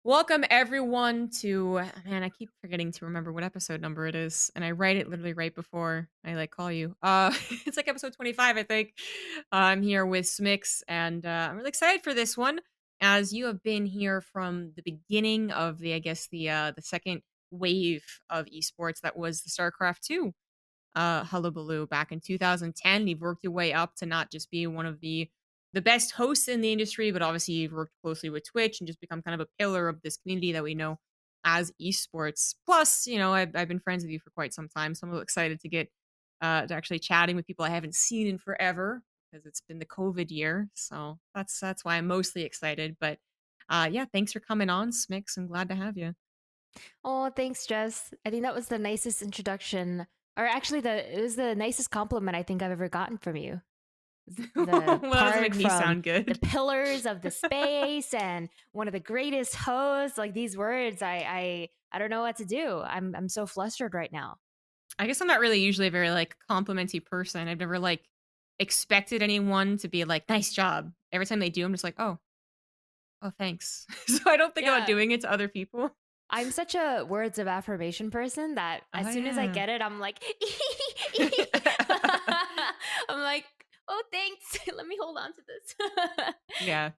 Welcome everyone to man, I keep forgetting to remember what episode number it is, and I write it literally right before I call you. It's like episode 25, I think. I'm here with Smix, and I'm really excited for this one, as you have been here from the beginning of the second wave of esports that was the StarCraft 2 hullabaloo back in 2010. You've worked your way up to not just be one of the best hosts in the industry, but obviously you've worked closely with Twitch and just become kind of a pillar of this community that we know as esports. Plus, I've been friends with you for quite some time, so I'm really excited to get to actually chatting with people I haven't seen in forever because it's been the COVID year. So that's why I'm mostly excited. But yeah, thanks for coming on, Smix. I'm glad to have you. Oh, thanks, Jess. I think that was the nicest introduction, or actually, it was the nicest compliment I think I've ever gotten from you. Well, The that doesn't make part me from sound the good. pillars of the space and one of the greatest hosts. Like these words, I don't know what to do. I'm so flustered right now. I guess I'm not really usually a very complimenty person. I've never expected anyone to be like, nice job. Every time they do, I'm just like, oh, thanks. So I don't think about Yeah, doing it to other people. I'm such a words of affirmation person that as Oh soon as I yeah. get it, I'm like, I'm like, oh, thanks. Let me hold on to this. Yeah.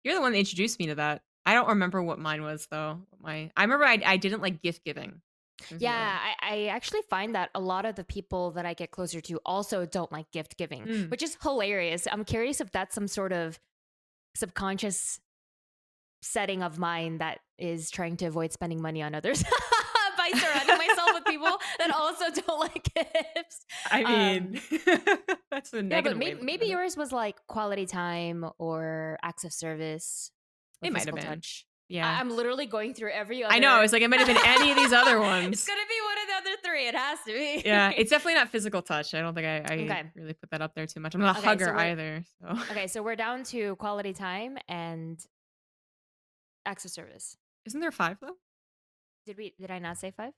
You're the one that introduced me to that. I don't remember what mine was though. I remember I didn't like gift giving. Yeah, I actually find that a lot of the people that I get closer to also don't like gift giving, Mm. which is hilarious. I'm curious if that's some sort of subconscious setting of mine that is trying to avoid spending money on others by surrounding myself with people that also don't like gifts. I Um, mean, that's a yeah, but negative way of looking maybe at it. yours was like quality time or acts of service or It might have physical been. touch. Yeah. I'm literally going through every I know. other. It's like it might have been any of these other It's ones. gonna be one of the other three. It has to Yeah, be. it's definitely not physical touch. I don't think I Okay. really put that up there too much. I'm not a Okay, hugger either, so so we're down to quality time and acts of service. isn't there 5 though? Did I not say five?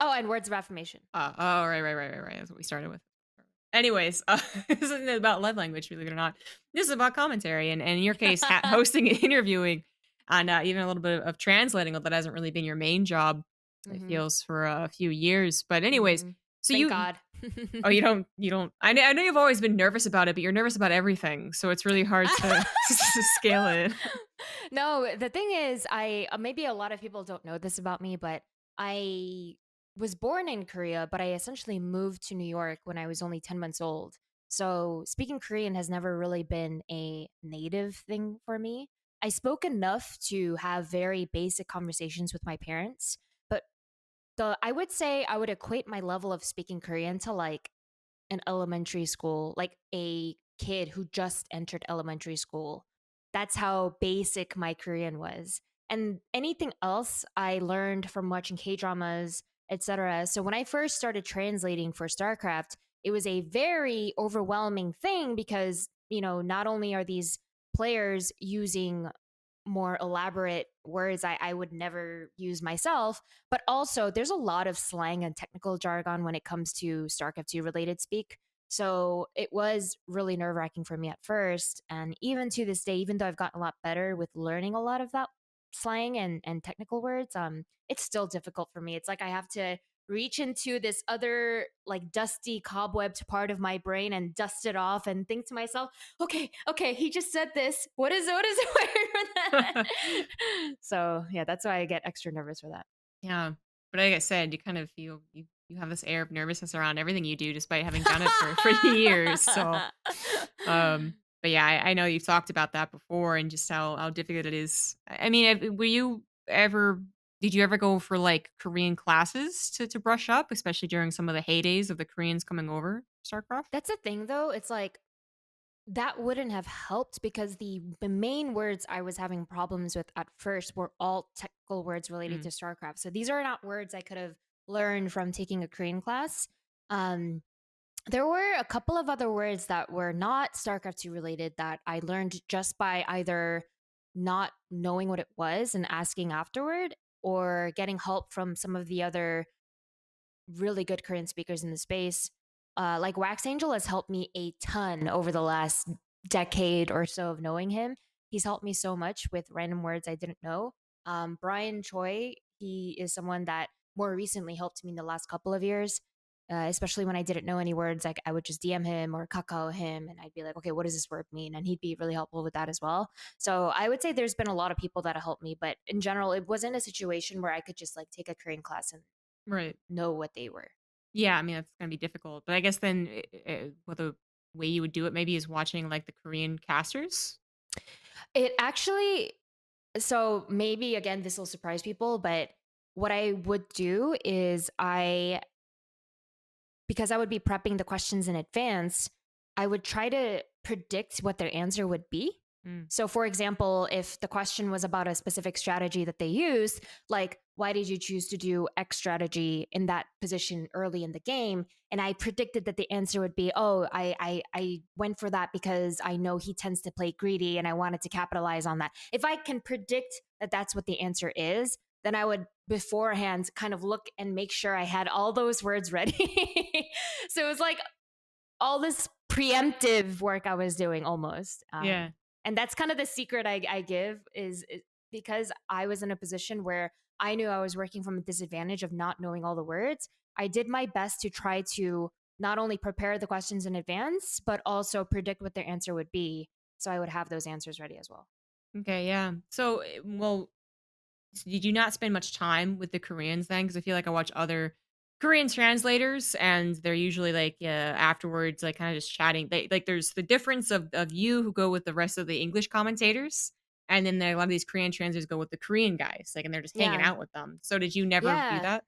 Oh, and words of affirmation. Oh, right. That's what we started with. Anyways, this isn't about love language, believe it or not. This is about commentary, and in your case, hosting and interviewing, and even a little bit of translating, although that hasn't really been your main job, it Mm-hmm. feels, for a few years. But anyways, Mm-hmm. so Thank you God. oh, you don't I know you've always been nervous about it, but you're nervous about everything, so it's really hard to to scale it. No, the thing is, I maybe a lot of people don't know this about me, but I was born in Korea, but I essentially moved to New York when I was only 10 months old. So speaking Korean has never really been a native thing for me. I spoke enough to have very basic conversations with my parents, but the I would say I would equate my level of speaking Korean to like an elementary school, like a kid who just entered elementary school. That's how basic my Korean was. And anything else I learned from watching K dramas, etc. So when I first started translating for StarCraft, it was a very overwhelming thing because, not only are these players using more elaborate words I would never use myself, but also there's a lot of slang and technical jargon when it comes to StarCraft 2 related speak. So it was really nerve wracking for me at first. And even to this day, even though I've gotten a lot better with learning a lot of that slang and technical words, it's still difficult for me. It's like I have to reach into this other like dusty cobwebbed part of my brain and dust it off and think to myself, okay, he just said this. What is the word for that? So yeah, that's why I get extra nervous for that. Yeah, but like I said, you kind of you have this air of nervousness around everything you do despite having done it for years, so, but yeah, I know you've talked about that before and just how difficult it is. I mean, were you ever did you ever go for, Korean classes to brush up, especially during some of the heydays of the Koreans coming over StarCraft? That's the thing though. It's like that wouldn't have helped because the main words I was having problems with at first were all technical words related Mm, to StarCraft. So these are not words I could have learned from taking a Korean class. Um, there were a couple of other words that were not StarCraft 2 related that I learned just by either not knowing what it was and asking afterward or getting help from some of the other really good Korean speakers in the space. Like Wax Angel has helped me a ton over the last decade or so of knowing him. He's helped me so much with random words I didn't know. Brian Choi, he is someone that more recently helped me in the last couple of years. Especially when I didn't know any words, like I would just DM him or kakao him, and I'd be like, "Okay, what does this word mean?" And he'd be really helpful with that as well. So I would say there's been a lot of people that have helped me, but in general, it wasn't a situation where I could just like take a Korean class and Right. know what they were. Yeah, I mean, that's gonna be difficult, but I guess then, well, the way you would do it maybe is watching, like, the Korean casters? It actually, so maybe again, this will surprise people, but what I would do is because I would be prepping the questions in advance, I would try to predict what their answer would be. Mm, So, for example, if the question was about a specific strategy that they used, like, why did you choose to do X strategy in that position early in the game? And I predicted that the answer would be, oh, I went for that because I know he tends to play greedy and I wanted to capitalize on that. If I can predict that that's what the answer is, then I would beforehand kind of look and make sure I had all those words ready. So it was like all this preemptive work I was doing almost. yeah. And that's kind of the secret I give is because I was in a position where I knew I was working from a disadvantage of not knowing all the words. I did my best to try to not only prepare the questions in advance, but also predict what their answer would be. So I would have those answers ready as well. Okay, yeah. So, well, did you not spend much time with the Koreans then? Because I feel like I watch other Korean translators, and they're usually like, yeah, afterwards, like kind of just chatting. They like there's the difference of you who go with the rest of the English commentators, and then a lot of these Korean translators go with the Korean guys, like, and they're just hanging Yeah. out with them. So did you never do Yeah. that?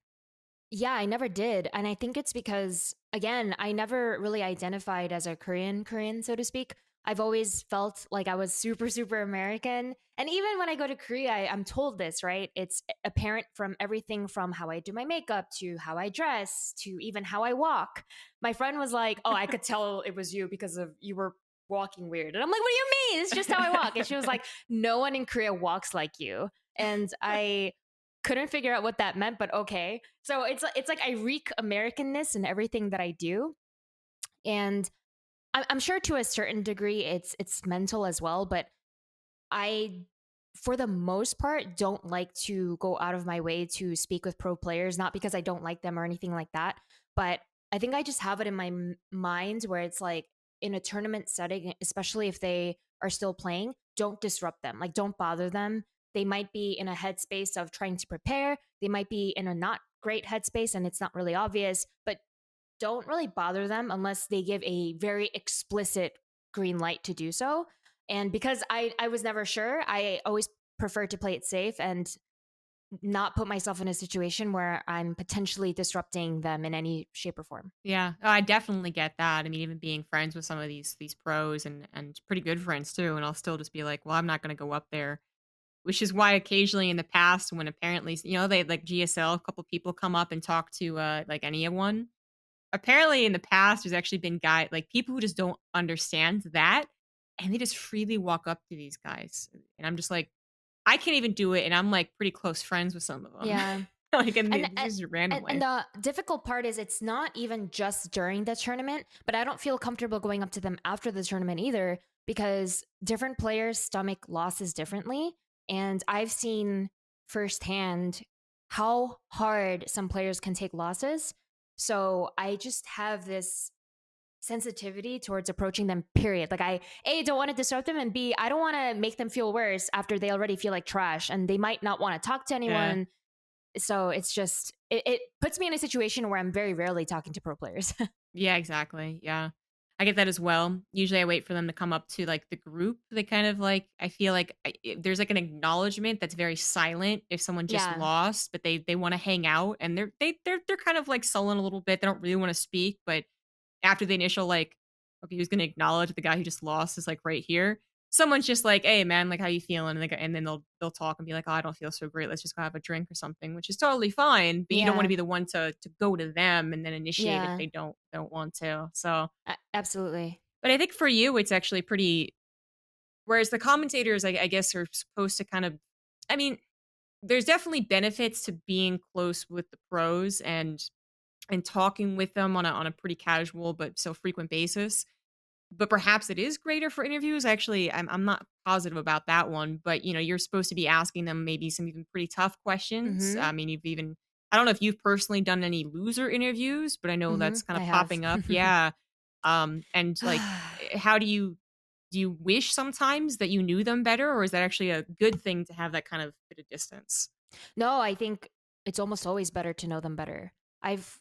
Yeah, I never did. And I think it's because, again, I never really identified as a Korean, so to speak. I've always felt like I was super, super American. And even when I go to Korea, I'm told this, right? It's apparent from everything from how I do my makeup to how I dress to even how I walk. My friend was like, oh, I could tell it was you because of you were walking weird. And I'm like, what do you mean? It's just how I walk. And she was like, no one in Korea walks like you. And I couldn't figure out what that meant, but okay. So it's like I reek Americanness in everything that I do, and I'm sure to a certain degree it's mental as well. But I, for the most part, don't like to go out of my way to speak with pro players. Not because I don't like them or anything like that, but I think I just have it in my mind where it's like in a tournament setting, especially if they are still playing, don't disrupt them. Like, don't bother them. They might be in a headspace of trying to prepare. They might be in a not great headspace and it's not really obvious, but don't really bother them unless they give a very explicit green light to do so. And because I was never sure, I always prefer to play it safe and not put myself in a situation where I'm potentially disrupting them in any shape or form. Yeah. Oh, I definitely get that. I mean, even being friends with some of these pros and pretty good friends too, and I'll still just be like, well, I'm not gonna go up there. Which is why occasionally in the past when apparently, they like GSL, a couple people come up and talk to like anyone. Apparently in the past there's actually been like people who just don't understand that, and they just freely walk up to these guys. And I'm just like, I can't even do it, and I'm like pretty close friends with some of them. Yeah. Like, and And this and is and randomly. the difficult part is it's not even just during the tournament, but I don't feel comfortable going up to them after the tournament either because different players stomach losses differently, and I've seen firsthand how hard some players can take losses. So I just have this sensitivity towards approaching them, period. Like, I A, don't want to disrupt them, and B, I don't want to make them feel worse after they already feel like trash and they might not want to talk to Yeah. anyone. So it's just it puts me in a situation where I'm very rarely talking to pro players. Yeah, exactly. Yeah. I get that as well. Usually I wait for them to come up to like the group. They kind of like, I feel like there's like an acknowledgement that's very silent if someone just Yeah. lost, but they want to hang out, and they're kind of like sullen a little bit. They don't really want to speak, but after the initial like, okay, who's going to acknowledge the guy who just lost is like right here. Someone's just like, "Hey man, like how you feeling?" And then they'll talk and be like, "Oh, I don't feel so great. Let's just go have a drink or something," which is totally fine. But you don't want to Yeah. be the one to go to them and then initiate if Yeah. they don't want to. So, Absolutely. but I think for you, it's actually pretty. Whereas the commentators, I guess, are supposed to kind of. I mean, there's definitely benefits to being close with the pros and talking with them on a pretty casual but still frequent basis, but perhaps it is greater for interviews. Actually, I'm not positive about that one, but, you're supposed to be asking them maybe some even pretty tough questions. Mhm. I mean, I don't know if you've personally done any loser interviews, but I know that's Mhm. kind I of have. popping up. Yeah. And, like, how do you wish sometimes that you knew them better, or is that actually a good thing to have that kind of bit of distance? No, I think it's almost always better to know them better. I've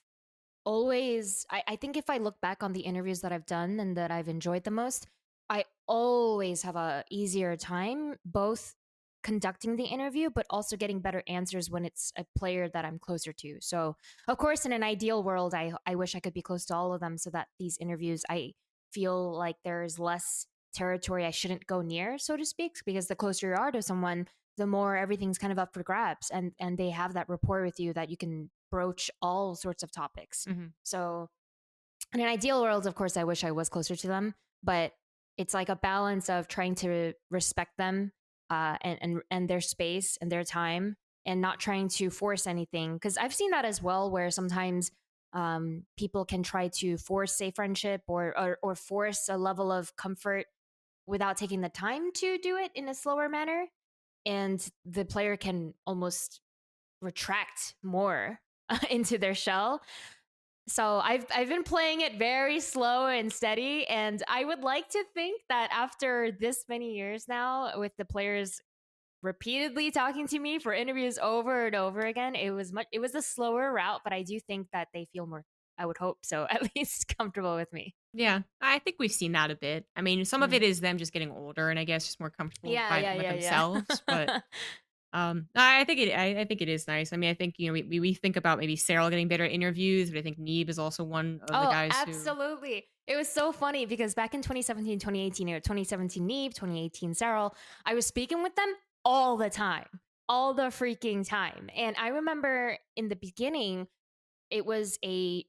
I think if I look back on the interviews that I've done and that I've enjoyed the most, I always have a easier time both conducting the interview but also getting better answers when it's a player that I'm closer to. So, of course, in an ideal world, I wish I could be close to all of them so that these interviews I feel like there's less territory I shouldn't go near, so to speak, because the closer you are to someone, the more everything's kind of up for grabs, and they have that rapport with you that you can broach all sorts of topics. Mhm. So in an ideal world, of course, I wish I was closer to them, but it's like a balance of trying to respect them, and their space and their time, and not trying to force anything. Because I've seen that as well, where sometimes people can try to force a friendship, or force a level of comfort without taking the time to do it in a slower manner, and the player can almost retract more into their shell. So I've been playing it very slow and steady, and I would like to think that after this many years now, with the players repeatedly talking to me for interviews over and over again, it was a slower route, but I do think that they feel more, I would hope so, at least comfortable with me. Yeah, I think we've seen that a bit. I mean, some of Mm. it is them just getting older and I guess just more comfortable Yeah, by yeah, with yeah, themselves, but yeah. I think it is nice. I mean, I think, we think about maybe Sarah getting better at interviews, but I think Neeb is also one of the Oh, guys who. absolutely. It was so funny because back in 2017, 2018, 2017 Neve, 2018 Cyril, I was speaking with them all the time, all the freaking time. And I remember in the beginning, it was a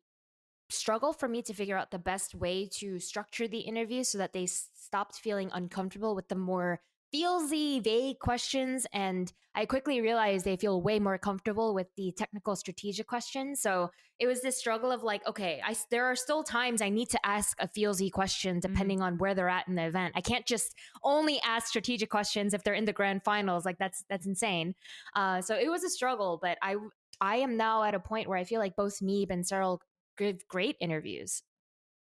struggle for me to figure out the best way to structure the interview so that they stopped feeling uncomfortable with the more feelsy, vague questions. And I quickly realized they feel way more comfortable with the technical, strategic questions. So it was this struggle of like, okay, there are still times I need to ask a feelsy question Mhm. depending on where they're at in the event. I can't just only ask strategic questions if they're in the grand finals. Like that's insane. So it was a struggle, but I am now at a point where I feel like both Neeb and Cyril give great interviews.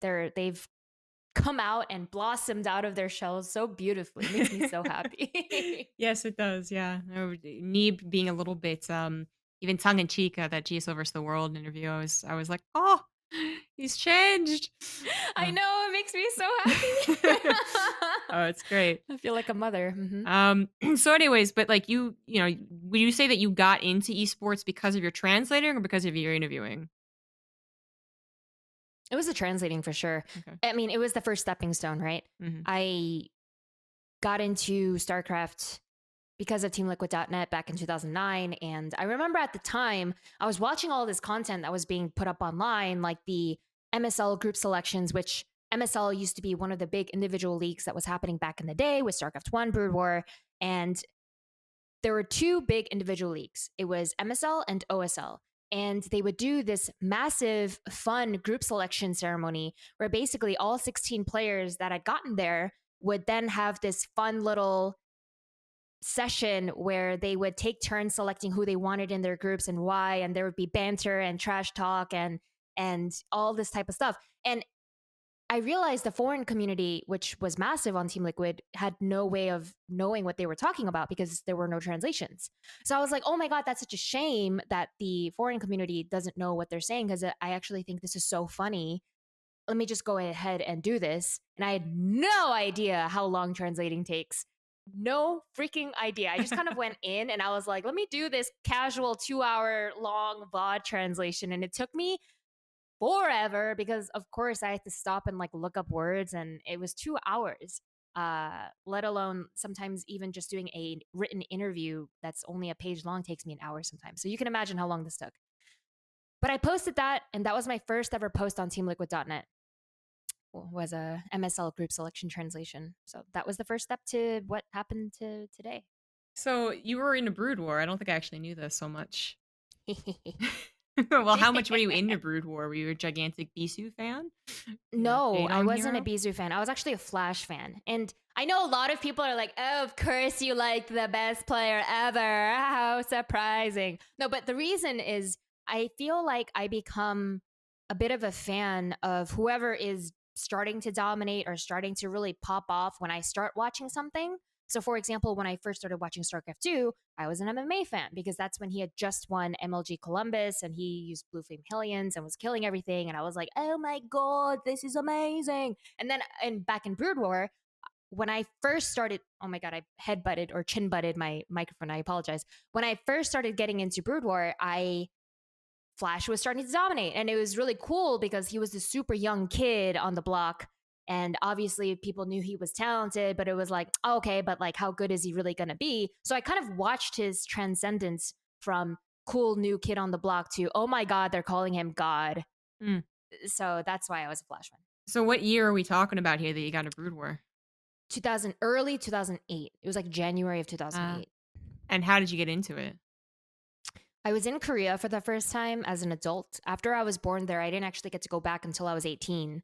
They've come out and blossomed out of their shells so beautifully. It makes me so happy. Yes, it does, yeah. Neeb being a little bit, even tongue in cheek at that GSO versus the World interview, I was like, "Oh, he's changed." I Uh. know, it makes me so happy. Oh, it's great. I feel like a mother. Hmm. So anyways, but, like, would you say that you got into esports because of your translating or because of your interviewing? It was the translating for sure. Okay. I mean, it was the first stepping stone, right? Mhm. I got into StarCraft because of TeamLiquid.net back in 2009. And I remember at the time, I was watching all this content that was being put up online, like the MSL group selections, which MSL used to be one of the big individual leagues that was happening back in the day with StarCraft 1, BroodWar. And there were two big individual leagues. It was MSL and OSL. And they would do this massive, fun group selection ceremony where basically all 16 players that had gotten there would then have this fun little session where they would take turns selecting who they wanted in their groups and why, and there would be banter and trash talk and all this type of stuff. And I realized the foreign community, which was massive on Team Liquid, had no way of knowing what they were talking about because there were no translations. So I was like, oh my God, that's such a shame that the foreign community doesn't know what they're saying, because I actually think this is so funny. Let me just go ahead and do this. And I had no idea how long translating takes. No freaking idea. I just kind of went in and I was like, let me do this casual 2 hour long VOD translation. And it took me forever because, of course, I had to stop and like look up words. And it was 2 hours, let alone sometimes even just doing a written interview that's only a page long takes me an hour sometimes. So you can imagine how long this took. But I posted that, and that was my first ever post on teamliquid.net, was a MSL group selection translation. So that was the first step to what happened to today. So, you were in a Brood War. I don't think I actually knew this so much. Well, how much were you into Brood War? Were you a gigantic Bisu fan? You know, No, I Phaedon wasn't a hero? Bizu fan. I was actually a Flash fan. And I know a lot of people are like, oh, of course you like the best player ever. How surprising. No, but the reason is I feel like I become a bit of a fan of whoever is starting to dominate or starting to really pop off when I start watching something. So, for example, when I first started watching StarCraft 2, I was an MMA fan because that's when he had just won MLG Columbus and he used Blue Flame Hellions and was killing everything. And I was like, oh my God, this is amazing. And then and back in Brood War, when I first started, oh my God, I head butted or chin butted my microphone. I apologize. When I first started getting into Brood War, Flash was starting to dominate. And it was really cool because he was this super young kid on the block. And obviously, people knew he was talented, but it was like, oh, okay, but like, how good is he really going to be? So I kind of watched his transcendence from cool new kid on the block to, oh my God, they're calling him God. Mm. So that's why I was a Flash fan. So what year are we talking about here that you got a Brood War? 2000, early 2008. It was like January of Uh, 2008. and how did you get into it? I was in Korea for the first time as an adult. After I was born there, I didn't actually get to go back until I was 18.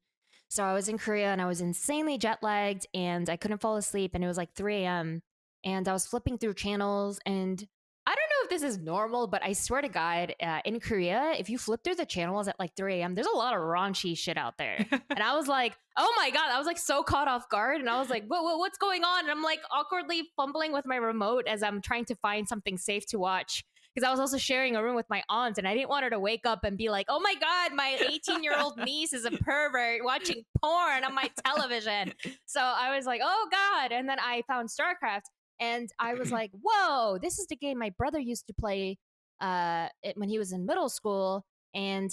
So I was in Korea and I was insanely jet lagged and I couldn't fall asleep and it was like 3 a.m. And I was flipping through channels and I don't know if this is normal, but I swear to God, in Korea, if you flip through the channels at like 3 a.m., there's a lot of raunchy shit out there. And I was like, oh my God, I was like so caught off guard. And I was like, what's going on? And I'm like awkwardly fumbling with my remote as I'm trying to find something safe to watch because I was also sharing a room with my aunt and I didn't want her to wake up and be like, oh my God, my 18-year-old niece is a pervert watching porn on my television. So I was like, oh God. And then I found StarCraft and I was like, whoa, this is the game my brother used to play when he was in middle school. And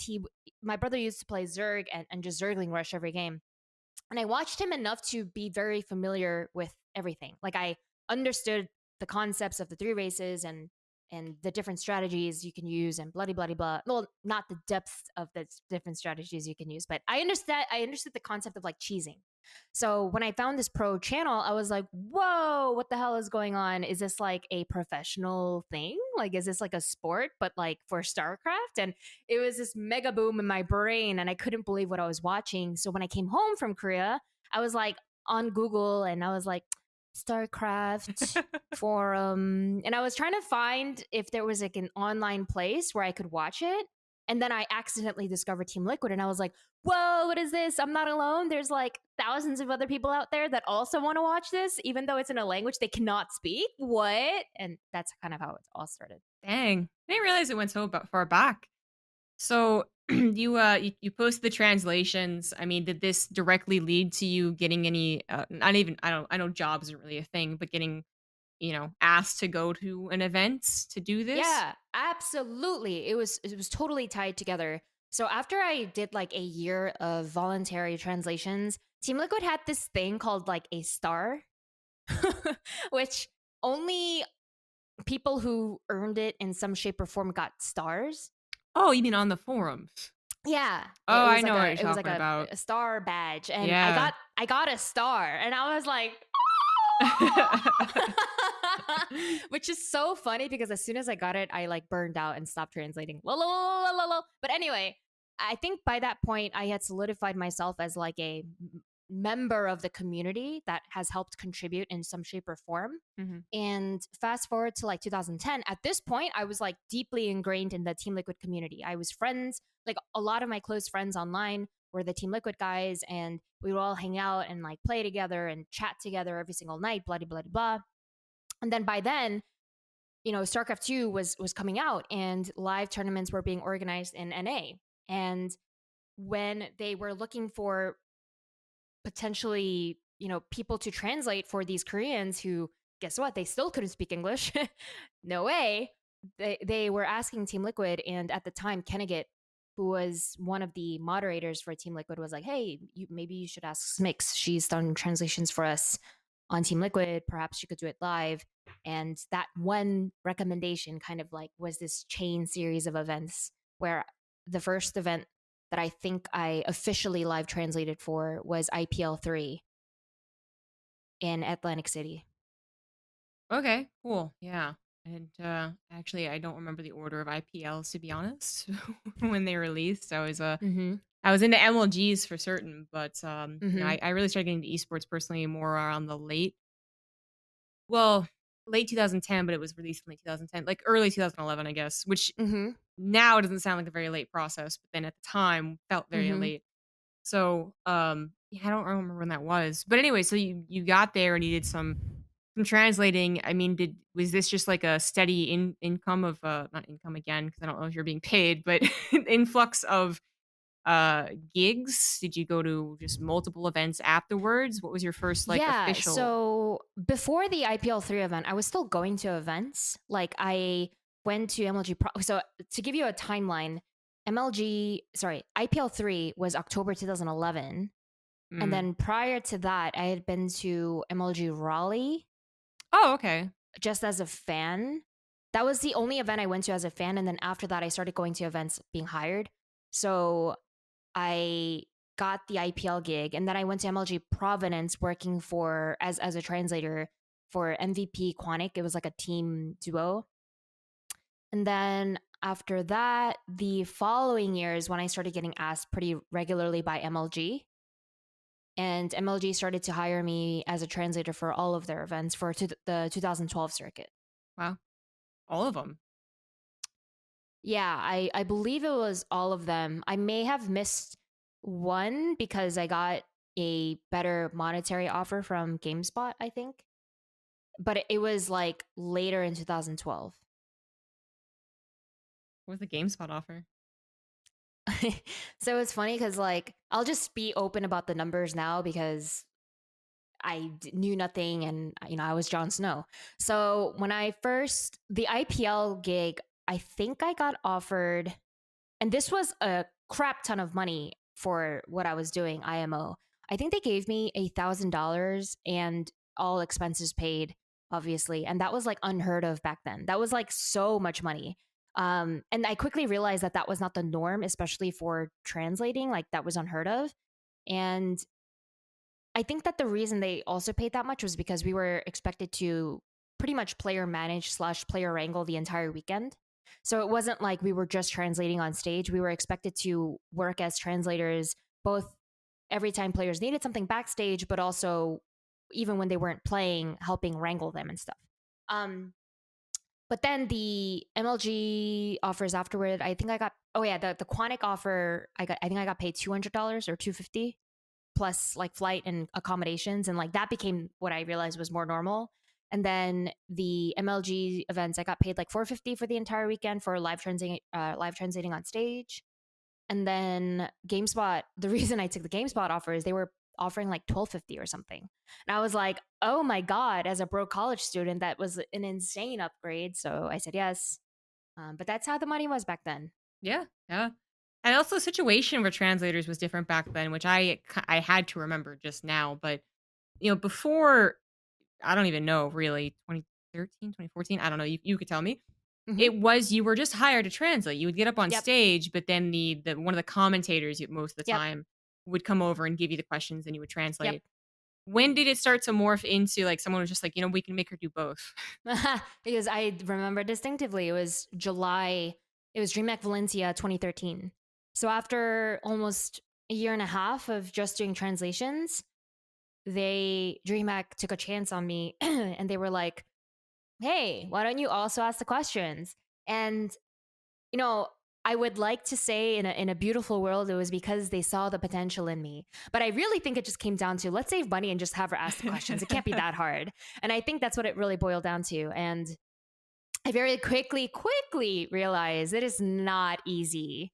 my brother used to play Zerg and just Zergling Rush every game. And I watched him enough to be very familiar with everything. Like I understood the concepts of the three races and the different strategies you can use and bloody bloody blah. Well, not the depth of the different strategies you can use, but I understood the concept of like cheesing. So when I found this pro channel, I was like, whoa, what the hell is going on? Is this like a professional thing? Like, is this like a sport, but like for StarCraft? And it was this mega boom in my brain, and I couldn't believe what I was watching. So when I came home from Korea, I was like on Google and I was like, StarCraft forum. And I was trying to find if there was like an online place where I could watch it. And then I accidentally discovered Team Liquid and I was like, whoa, what is this? I'm not alone. There's like thousands of other people out there that also want to watch this, even though it's in a language they cannot speak. What? And that's kind of how it all started. Dang, I didn't realize it went so far back. So you posted the translations. I mean, did this directly lead to you getting any? Not even I know jobs isn't really a thing, but getting asked to go to an event to do this. Yeah, absolutely. It was totally tied together. So after I did like a year of voluntary translations, Team Liquid had this thing called like a star, which only people who earned it in some shape or form got stars. Oh, you mean on the forums? Yeah, Oh, it I was like know what a you're it was like talking about. a star badge, and I Yeah. got I got a star, and I was like, which is so funny because as soon as I got it, I like burned out and stopped translating. But anyway, I think by that point I had solidified myself as like a member of the community that has helped contribute in some shape or form. Mhm. And fast forward to like 2010, at this point, I was like deeply ingrained in the Team Liquid community. I was friends, like a lot of my close friends online were the Team Liquid guys, and we would all hang out and like play together and chat together every single night, blah, blah, blah, blah. And then by then, StarCraft 2 was coming out and live tournaments were being organized in NA. And when they were looking for potentially, people to translate for these Koreans who, guess what, they still couldn't speak English. No way. They were asking Team Liquid, and at the time, Kennegat, who was one of the moderators for Team Liquid, was like, "Hey, maybe you should ask Smix. She's done translations for us on Team Liquid. Perhaps she could do it live." And that one recommendation kind of like was this chain series of events where the first event that I think I officially live translated for was IPL 3 in Atlantic City. Okay, cool. Yeah. And actually, I don't remember the order of IPLs to be honest. When they released, Mm-hmm. I was into MLGs for certain, but Mm-hmm. I really started getting into esports personally more around the well, late 2010, but it was released in late 2010, like early 2011, I guess, which Mm-hmm. now doesn't sound like a very late process, but then at the time felt very Mm-hmm. late. So, yeah, I don't remember when that was. But anyway, so you got there and you did some translating. I mean, did was this just like a steady income of not income again because I don't know if you're being paid, but influx of gigs? Did you go to just multiple events afterwards? What was your first like Yeah. official? So before the IPL 3 event, I was still going to events. Like I went to MLG. So to give you a timeline, IPL 3 was October 2011. And Mm. then prior to that, I had been to MLG Raleigh Oh, okay. just as a fan. That was the only event I went to as a fan. And then after that, I started going to events being hired. So I got the IPL gig, and then I went to MLG Providence working for as a translator for MVP Quanic. It was like a team duo. And then after that, the following years when I started getting asked pretty regularly by MLG, and MLG started to hire me as a translator for all of their events for the 2012 circuit. Wow, all of them. Yeah, I believe it was all of them. I may have missed one because I got a better monetary offer from GameSpot, I think. But it was like later in 2012. What was the GameSpot offer? So it's funny because like I'll just be open about the numbers now because knew nothing and I was Jon Snow. So when I first the IPL gig, I think I got offered, and this was a crap ton of money for what I was doing, IMO. I think they gave me $1,000 and all expenses paid, obviously. And that was like unheard of back then. That was like so much money. And I quickly realized that that was not the norm, especially for translating. Like that was unheard of. And I think that the reason they also paid that much was because we were expected to pretty much player manage slash player wrangle the entire weekend. So it wasn't like we were just translating on stage. We were expected to work as translators both every time players needed something backstage, but also even when they weren't playing, helping wrangle them and stuff. Um, but then the MLG offers afterward, I think I got, oh yeah, the Quanic offer, I think I got paid $200 or 250 plus like flight and accommodations, and like that became what I realized was more normal. And then the MLG events, I got paid like 450 for the entire weekend for live translating on stage. And then GameSpot, the reason I took the GameSpot offer is they were offering like 1250 or something. And I was like, oh my God, as a broke college student, that was an insane upgrade. So I said yes. But that's how the money was back then. Yeah, yeah. And also, the situation for translators was different back then, which I had to remember just now. But before I don't even know really 2013, 2014. I don't know. You could tell me. Mm-hmm. It was you were just hired to translate. You would get up on Yep. stage, but then the one of the commentators most of the Yep. time would come over and give you the questions, and you would Yep. translate. When did it start to morph into like someone was just like, we can make her do both? Because I remember distinctively, it was July, it was DreamHack Valencia 2013. So after almost a year and a half of just doing translations, DreamHack took a chance on me and they were like, hey, why don't you also ask the questions? And, you know, I would like to say in a beautiful world, it was because they saw the potential in me. But I really think it just came down to let's save money and just have her ask the questions. It can't be that hard. And I think that's what it really boiled down to. And I very quickly realized it is not easy.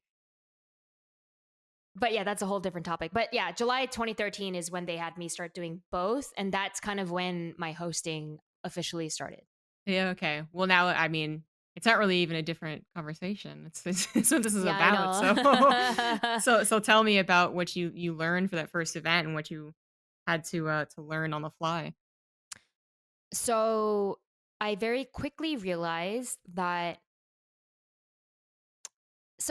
But yeah, that's a whole different topic. But yeah, July 2013 is when they had me start doing both. And that's kind of when my hosting officially started. Yeah. Okay. Well, now I mean, it's not really even a different conversation. It's what this is Yeah, I about. So, know. so tell me about what you learned for that first event and what you had to learn on the fly. So I very quickly realized that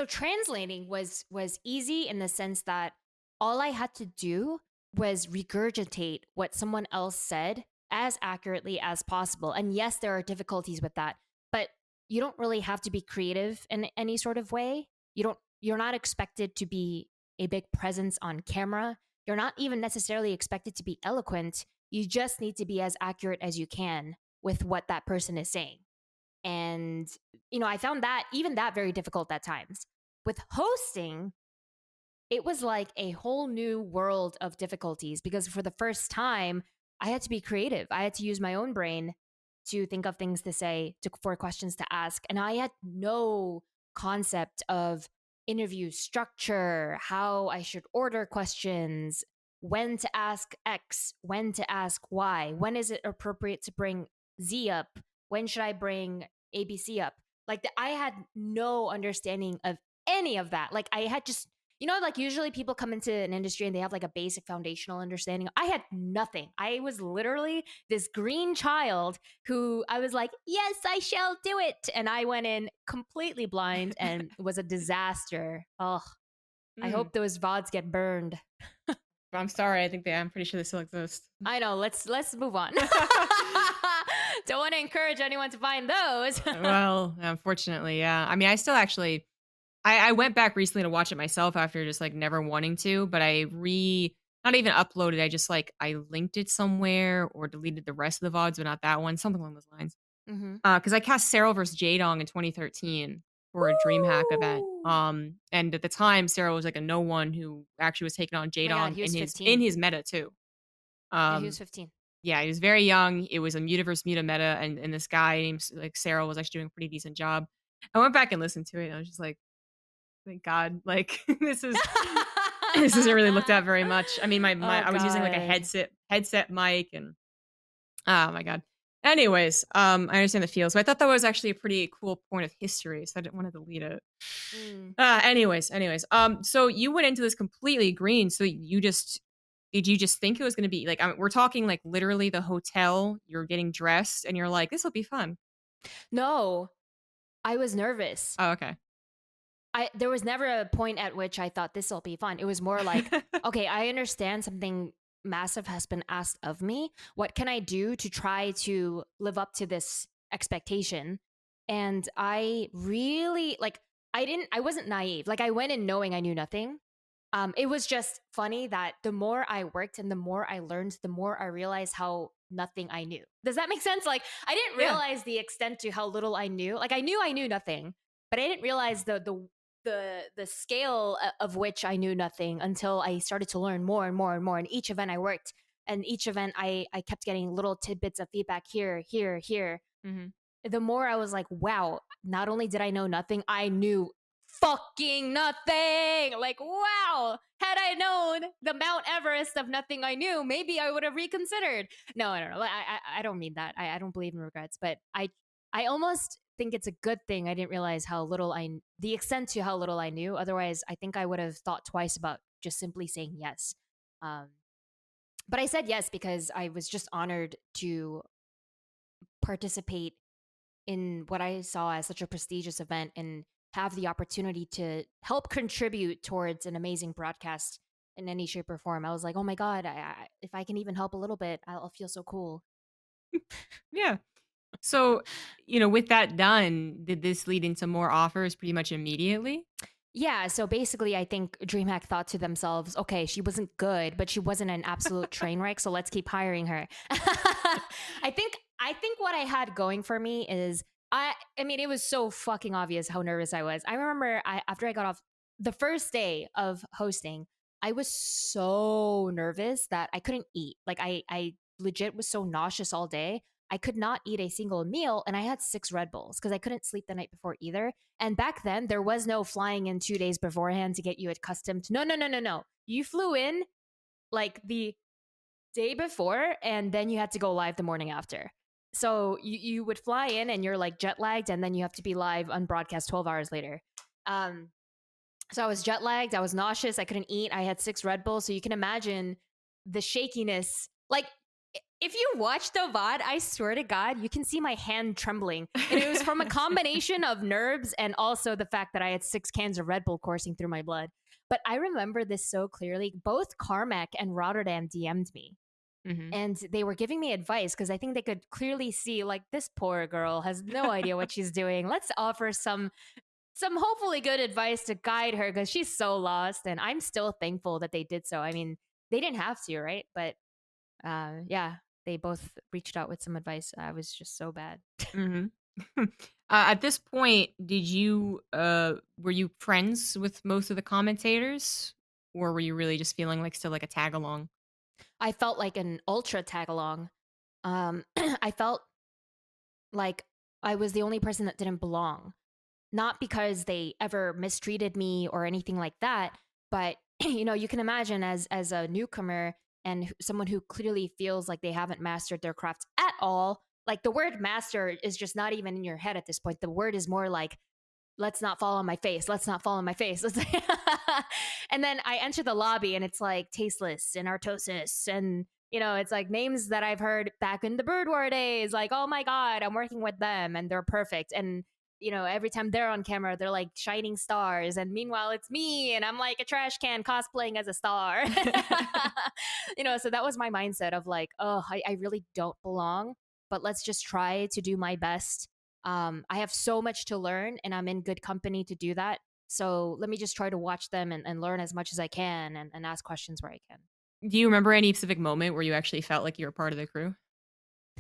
translating was easy in the sense that all I had to do was regurgitate what someone else said as accurately as possible. And yes, there are difficulties with that. but you don't really have to be creative in any sort of way. You're not expected to be a big presence on camera. You're not even necessarily expected to be eloquent. You just need to be as accurate as you can with what that person is saying. And I found that even that very difficult at times. With hosting, it was like a whole new world of difficulties because for the first time, I had to be creative. I had to use my own brain to think of things to say, for questions to ask. And I had no concept of interview structure, how I should order questions, when to ask X, when to ask Y, when is it appropriate to bring Z up, when should I bring ABC up. Like I had no understanding of any of that. Like I had just like usually people come into an industry and they have like a basic foundational understanding. I had nothing. I was literally this green child who I was like, yes, I shall do it. And I went in completely blind and it was a disaster. Oh, I Mm. hope those VODs get burned. I'm sorry. I'm pretty sure they still exist. I know. Let's move on. Don't want to encourage anyone to find those. Well, unfortunately, yeah. I mean, I still actually, I went back recently to watch it myself after just like never wanting to, but not even uploaded. I just like, I linked it somewhere or deleted the rest of the VODs, but not that one, something along those lines. Mm-hmm. Because I cast Sarah versus Jadong in 2013 for a Dreamhack event. Woo! And at the time, Sarah was like a no one who actually was taking on Oh my God, Jadong he was in 15. his meta too. Yeah, he was Um, 15. yeah, he was very young. It was a Muta versus Muta meta, and this guy named like Sarah was actually doing a pretty decent job. I went back and listened to it, and I was just like, thank God, like this isn't really looked at very much. I mean, my Oh I was using like a God. headset mic, and oh my God. Anyways, I understand the feel. So I thought that was actually a pretty cool point of history. So I didn't want to delete it. Mm. Anyways. So you went into this completely green. So did you just think it was going to be like, we're talking like literally the hotel, you're getting dressed and you're like, this will be fun. No, I was nervous. Oh, okay. There was never a point at which I thought this will be fun. It was more like, okay, I understand something massive has been asked of me. What can I do to try to live up to this expectation? And I really I wasn't naive. Like I went in knowing I knew nothing. It was just funny that the more I worked and the more I learned, the more I realized how nothing I knew. Does that make sense? Like I didn't Yeah. realize the extent to how little I knew. Like I knew nothing, but I didn't realize the scale of which I knew nothing until I started to learn more and more and more. And each event I worked, and each event I kept getting little tidbits of feedback here, here, here. Hmm. The more I was like, wow, not only did I know nothing, I knew fucking nothing. Like, wow, had I known the Mount Everest of nothing I knew, maybe I would have reconsidered. No, I don't know. I don't mean that. I don't believe in regrets, but I almost think it's a good thing I didn't realize the extent to how little I knew. Otherwise, I think I would have thought twice about just simply saying yes. Um, but I said yes because I was just honored to participate in what I saw as such a prestigious event and have the opportunity to help contribute towards an amazing broadcast in any shape or form. I was like, oh my God, if I can even help a little bit, I'll feel so cool. Yeah. So, with that done, did this lead into more offers pretty much immediately? Yeah, so basically, I think DreamHack thought to themselves, okay, she wasn't good, but she wasn't an absolute train wreck, so let's keep hiring her. I think what I had going for me is I mean, it was so fucking obvious how nervous I was. I remember after I got off the first day of hosting, I was so nervous that I couldn't eat. Like I legit was so nauseous all day. I could not eat a single meal, and I had 6 Red Bulls because I couldn't sleep the night before either. And back then, there was no flying in 2 days beforehand to get you accustomed to. No, no, no, no, no. You flew in like the day before, and then you had to go live the morning after. So you would fly in and you're like jet lagged, and then you have to be live on broadcast 12 hours later. Um, so I was jet lagged. I was nauseous. I couldn't eat. I had 6 Red Bulls. So you can imagine the shakiness. Like, if you watch the VOD, I swear to God, you can see my hand trembling. And it was from a combination of nerves and also the fact that I had 6 cans of Red Bull coursing through my blood. But I remember this so clearly. Both Carmack and Rotterdam DM'd me. Mhm. and they were giving me advice because I think they could clearly see like this poor girl has no idea what she's doing. Let's offer some hopefully good advice to guide her because she's so lost. And I'm still thankful that they did so. I mean, they didn't have to, right? But yeah, they both reached out with some advice. I was just so bad. Mhm. At this point, were you friends with most of the commentators, or were you really just feeling like still like a tag along? I felt like an ultra tag along. I felt like I was the only person that didn't belong. Not because they ever mistreated me or anything like that, but you can imagine as a newcomer and someone who clearly feels like they haven't mastered their craft at all. Like the word master is just not even in your head at this point. The word is more like let's not fall on my face. Let's not fall on my face. And then I enter the lobby and it's like tasteless and artosis and it's like names that I've heard back in the BroodWar days. Like, oh my god, I'm working with them and they're perfect. And every time they're on camera, they're like shining stars. And meanwhile, it's me and I'm like a trash can cosplaying as a star. So that was my mindset of like, oh, I really don't belong, but let's just try to do my best. I have so much to learn and I'm in good company to do that. So let me just try to watch them and learn as much as I can and ask questions where I Do you remember any specific moment where you actually felt like you were part of the crew?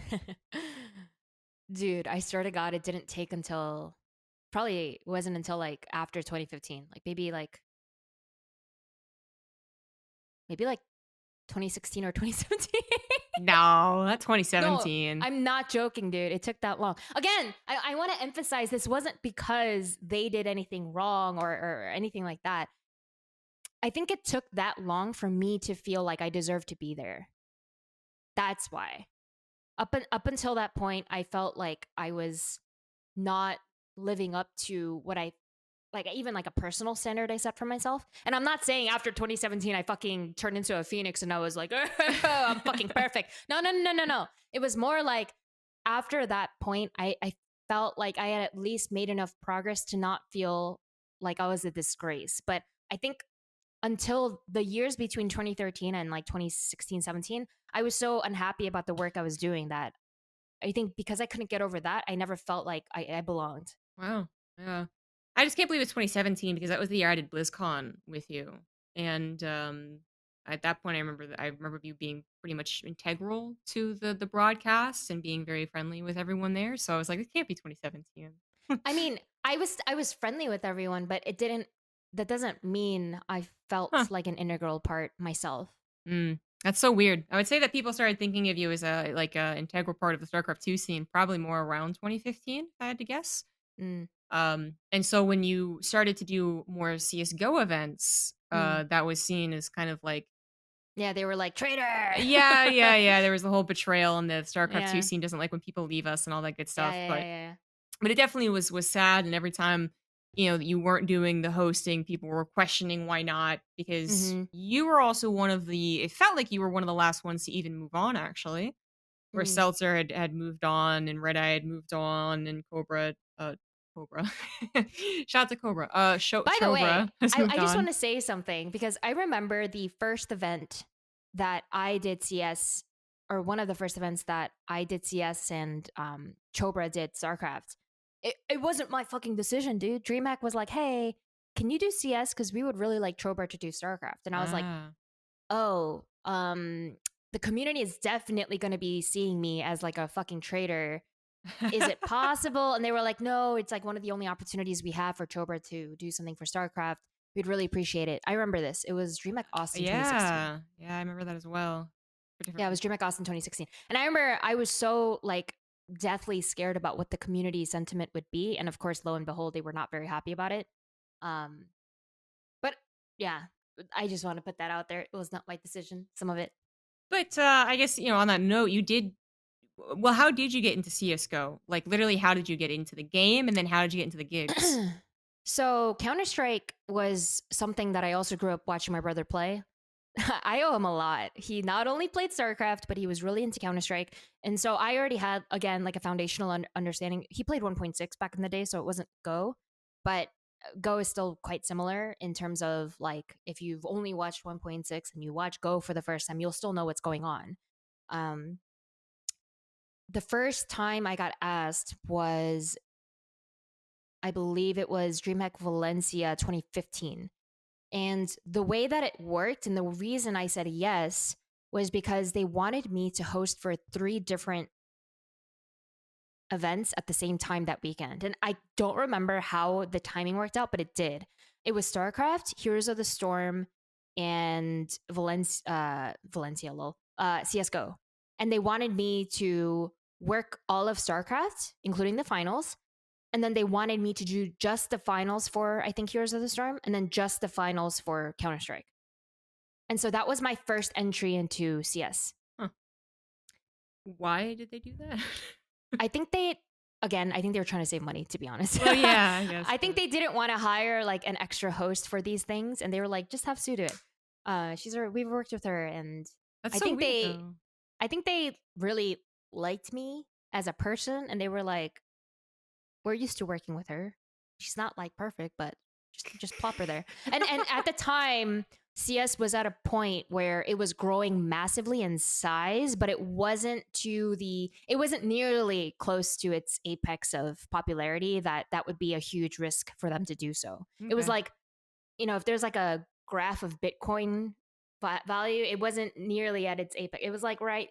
can. Dude, I swear to God, it didn't take until probably wasn't until like after 2015, like maybe like 2016 or 2017. No, that's No, 2017. I'm not joking, dude. It took that long. Again, I want to emphasize this wasn't because they did anything wrong or anything like that. I think it took that long for me to feel like I deserved to be there. That's why. Up until that point, I felt like I was not living up to what I like, even like a personal standard I set for myself. And I'm not saying after 2017 I fucking turned into a phoenix and I was like, oh, I'm fucking perfect. No, no, no, no, no. It was more like after that point, I felt like I had at least made enough progress to not feel like I was a disgrace. But I think until the years between 2013 and like 2016, 17, I was so unhappy about the work I was doing that I think because I couldn't get over that, I never felt like I belonged. Wow. Yeah. I just can't believe it's 2017 because that was the year I did BlizzCon with you. And at that point I remember you being pretty much integral to the broadcast and being very friendly with everyone there. So I was like, it can't be 2017. I mean, I was friendly with everyone, but that doesn't mean I Huh. felt like an integral part myself. Mm. That's so weird. I would say that people started thinking of you as a integral part of the StarCraft 2 scene probably more around 2015, if I had to guess. Mm, And so when you started to do more CS:GO events, mm. that was seen as kind of like, Yeah, they were like traitor. yeah, yeah, yeah. There was the whole betrayal, and the StarCraft 2 Yeah, scene doesn't like when people leave us and all that good yeah, stuff. yeah, But yeah, it definitely was sad. And every time that you weren't doing the hosting, people were questioning why not, yeah. because Mm-hmm. you were also one of the. It felt like you were one of the last ones to even move on, actually. Where Mm. Seltzer had moved on and Red Eye had moved on and Cobra. Shout out to Cobra. By the way, Chobra has I moved just want on. to say something because I remember the first event that I did CS, or one of the first events that I did CS and Chobra did StarCraft. It wasn't my fucking decision, dude. Dreamhack was like, hey, can you do CS? Because we would really like Chobra to do StarCraft. And I was like, Ah. oh, the community is definitely going to be seeing me as like a fucking traitor. Is it possible? And they were like, no, it's like one of the only opportunities we have for Chobra to do something for StarCraft. We'd really appreciate it. I remember this. It was DreamHack Austin 2016. Yeah. Yeah, I remember that as well. For different Yeah, it was reasons. DreamHack Austin 2016. And I remember I was so like deathly scared about what the community sentiment would be. And of course, lo and behold, they were not very happy about it. Um, but yeah, I just want to put that out there. It was not my decision, some of it. But I guess, on that note, you did well, how did you get into CS:GO? Like literally how did you get into the game and then how did you get into the gigs? So Counter Strike was something that I also grew up watching my brother play. I owe him a lot. He not only played StarCraft, but he was really into Counter Strike, and so I already had again like a foundational understanding. He played 1.6 back in the day, so it wasn't Go, but Go is still quite similar in terms of like if you've only watched 1.6 and you watch Go for the first time, you'll still know what's going on. Um, the first time I got asked was, I believe it was Dreamhack Valencia 2015. And the way that it worked and the reason I said yes was because they wanted me to host for 3 different events at the same time that weekend. And I don't remember how the timing worked out, but it did. It was StarCraft, Heroes of the Storm, and Valencia, lol, CSGO. And they wanted me to work all of StarCraft, including the finals. And then they wanted me to do just the finals for, I think, Heroes of the Storm, and then just the finals for Counter Strike. And so that was my first entry into CS. Huh. Why did they do that? I think I think they were trying to save money, to be honest. Well, yeah, I guess. I think they didn't want to hire like an extra host for these things, and they were like, just have Sue do it. We've worked with her, and That's I so think weird, they, though. I think they really liked me as a person, and they were like, we're used to working with her. She's not like perfect, but just plop her there. And at the time, CS was at a point where it was growing massively in size, but it wasn't nearly close to its apex of popularity that would be a huge risk for them to do so. It was Okay. like, if there's like a graph of Bitcoin value, it wasn't nearly at its apex. It was like right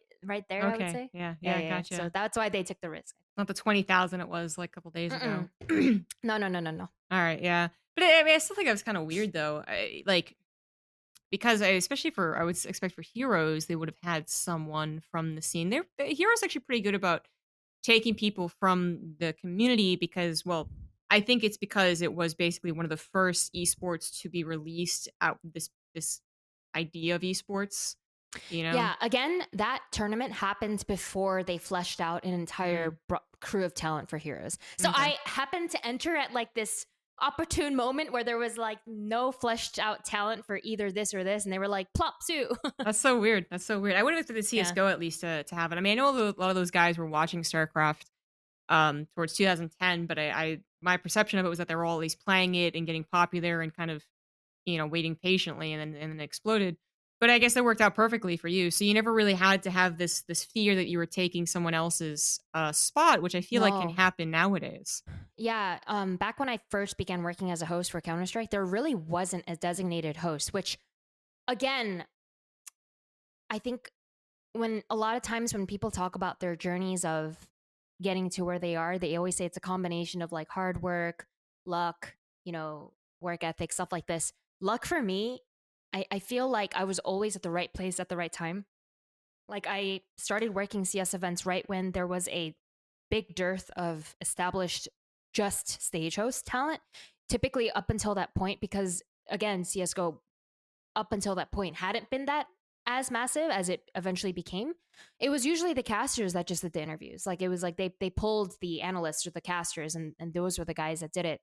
there, I would Okay. say. Yeah. Yeah, Yeah. yeah, yeah. So Gotcha. that's why they took the risk. Not the 20,000 it was like a couple days ago. No, no, no, no, no. All right. Yeah. But I mean, I still think it was kind of weird, though. Because especially for, I would expect for heroes, they would have had someone from the scene. The heroes actually pretty good about taking people from the community because, well, I think it's because it was basically one of the first esports to be released out this idea of esports, you know? Yeah, again, that tournament happened before they fleshed out an Mm, entire crew of talent for heroes. So okay. I happened to enter at like this opportune moment where there was like no fleshed out talent for either this or this, and they were like, plop, Sue. That's so weird. That's so weird. I would have expected Yeah. CS:GO at least to have it. I mean, I know a lot of those guys were watching StarCraft towards 2010, but I my perception of it was that they were all at least playing it and getting popular and kind of, waiting patiently and then it exploded. But I guess it worked out perfectly for you. So you never really had to have this fear that you were taking someone else's spot, which I feel like can No. happen nowadays. Yeah. Back when I first began working as a host for Counter Strike, there really wasn't a designated host, which again, I think when a lot of times when people talk about their journeys of getting to where they are, they always say it's a combination of like hard work, luck, work ethic, stuff like this. Luck for me, I feel like I was always at the right place at the right time. Like I started working CS events right when there was a big dearth of established just stage host talent, typically up until that point, because again, CSGO up until that point hadn't been that as massive as it eventually became. It was usually the casters that just did the interviews. Like it was like they pulled the analysts or the casters, and those were the guys that did it.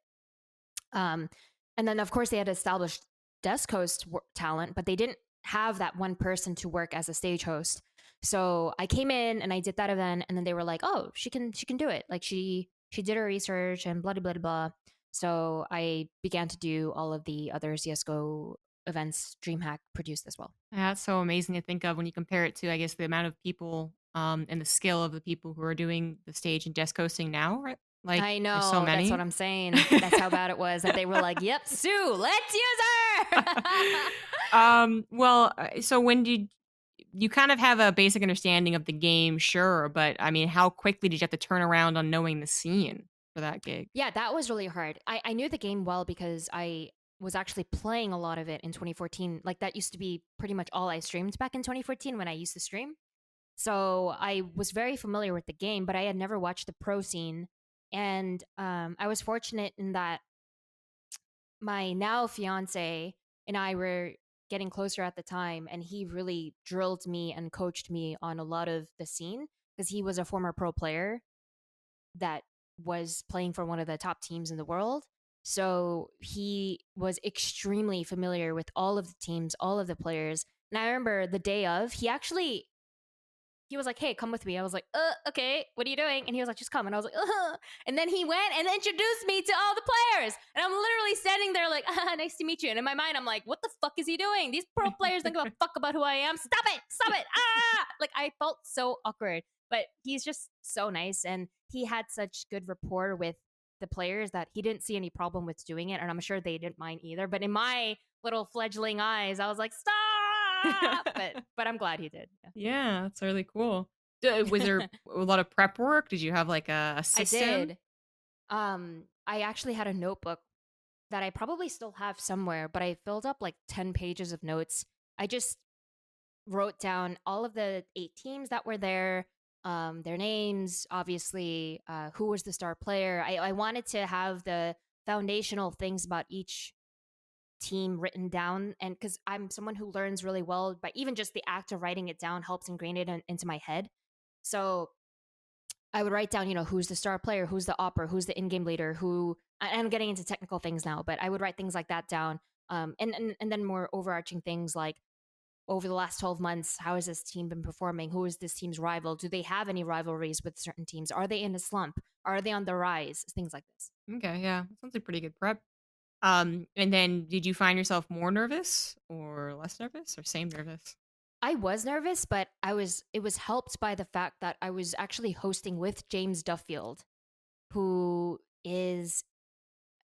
Um, and then of course they had established desk host talent, but they didn't have that one person to work as a stage host. So I came in and I did that event, and then they were like, "Oh, she can do it. Like she did her research and blah blah blah blah." So I began to do all of the other CS:GO events Dreamhack produced as well. Yeah, that's so amazing to think of when you compare it to, I guess, the amount of people and the skill of the people who are doing the stage and desk hosting now, right? Like, I there's so know, that's what many. I'm saying. That's how bad it was that they were like, "Yep, Sue, let's use her." So when did you kind of have a basic understanding of the game, sure, but I mean, how quickly did you have to turn around on knowing the scene for that gig? Yeah, that was really hard. I knew the game well because I was actually playing a lot of it in 2014. Like that used to be pretty much all I streamed back in 2014 when I used to stream. So I was very familiar with the game, but I had never watched the pro scene. And I was fortunate in that my now fiance and I were getting closer at the time, and he really drilled me and coached me on a lot of the scene because he was a former pro player that was playing for one of the top teams in the world. So he was extremely familiar with all of the teams, all of the players. And I remember the day of, he actually he was like, "Hey, come with me." I was like, okay, what are you doing?" And he was like, "Just come." And I was like, And then he went and introduced me to all the players. And I'm literally standing there like, "Nice to meet you." And in my mind, I'm like, "What the fuck is he doing? These pro players don't give a fuck about who I am. Stop it, stop it!" Like I felt so awkward. But he's just so nice, and he had such good rapport with the players that he didn't see any problem with doing it, and I'm sure they didn't mind either. But in my little fledgling eyes, I was like, "Stop!" But I'm glad he did. Yeah, that's really cool. Was there Yeah. a lot of prep work? Did you have like a I system? did. I actually had a notebook that I probably still have somewhere, but I filled up like 10 pages of notes. I just wrote down all of the 8 teams that were there, their names, obviously, who was the star player. I wanted to have the foundational things about each team written down. And because I'm someone who learns really well, but even just the act of writing it down helps ingrain it into my head. So I would write down, who's the star player, who's the opera, who's the in-game leader, who. I'm getting into technical things now, but I would write things like that down. And then more overarching things like over the last 12 months, how has this team been performing? Who is this team's rival? Do they have any rivalries with certain teams? Are they in a slump? Are they on the rise? Things like this. Okay, yeah. That sounds like pretty good prep. And then did you find yourself more nervous or less nervous or same nervous? I was nervous, but it was helped by the fact that I was actually hosting with James Duffield, who is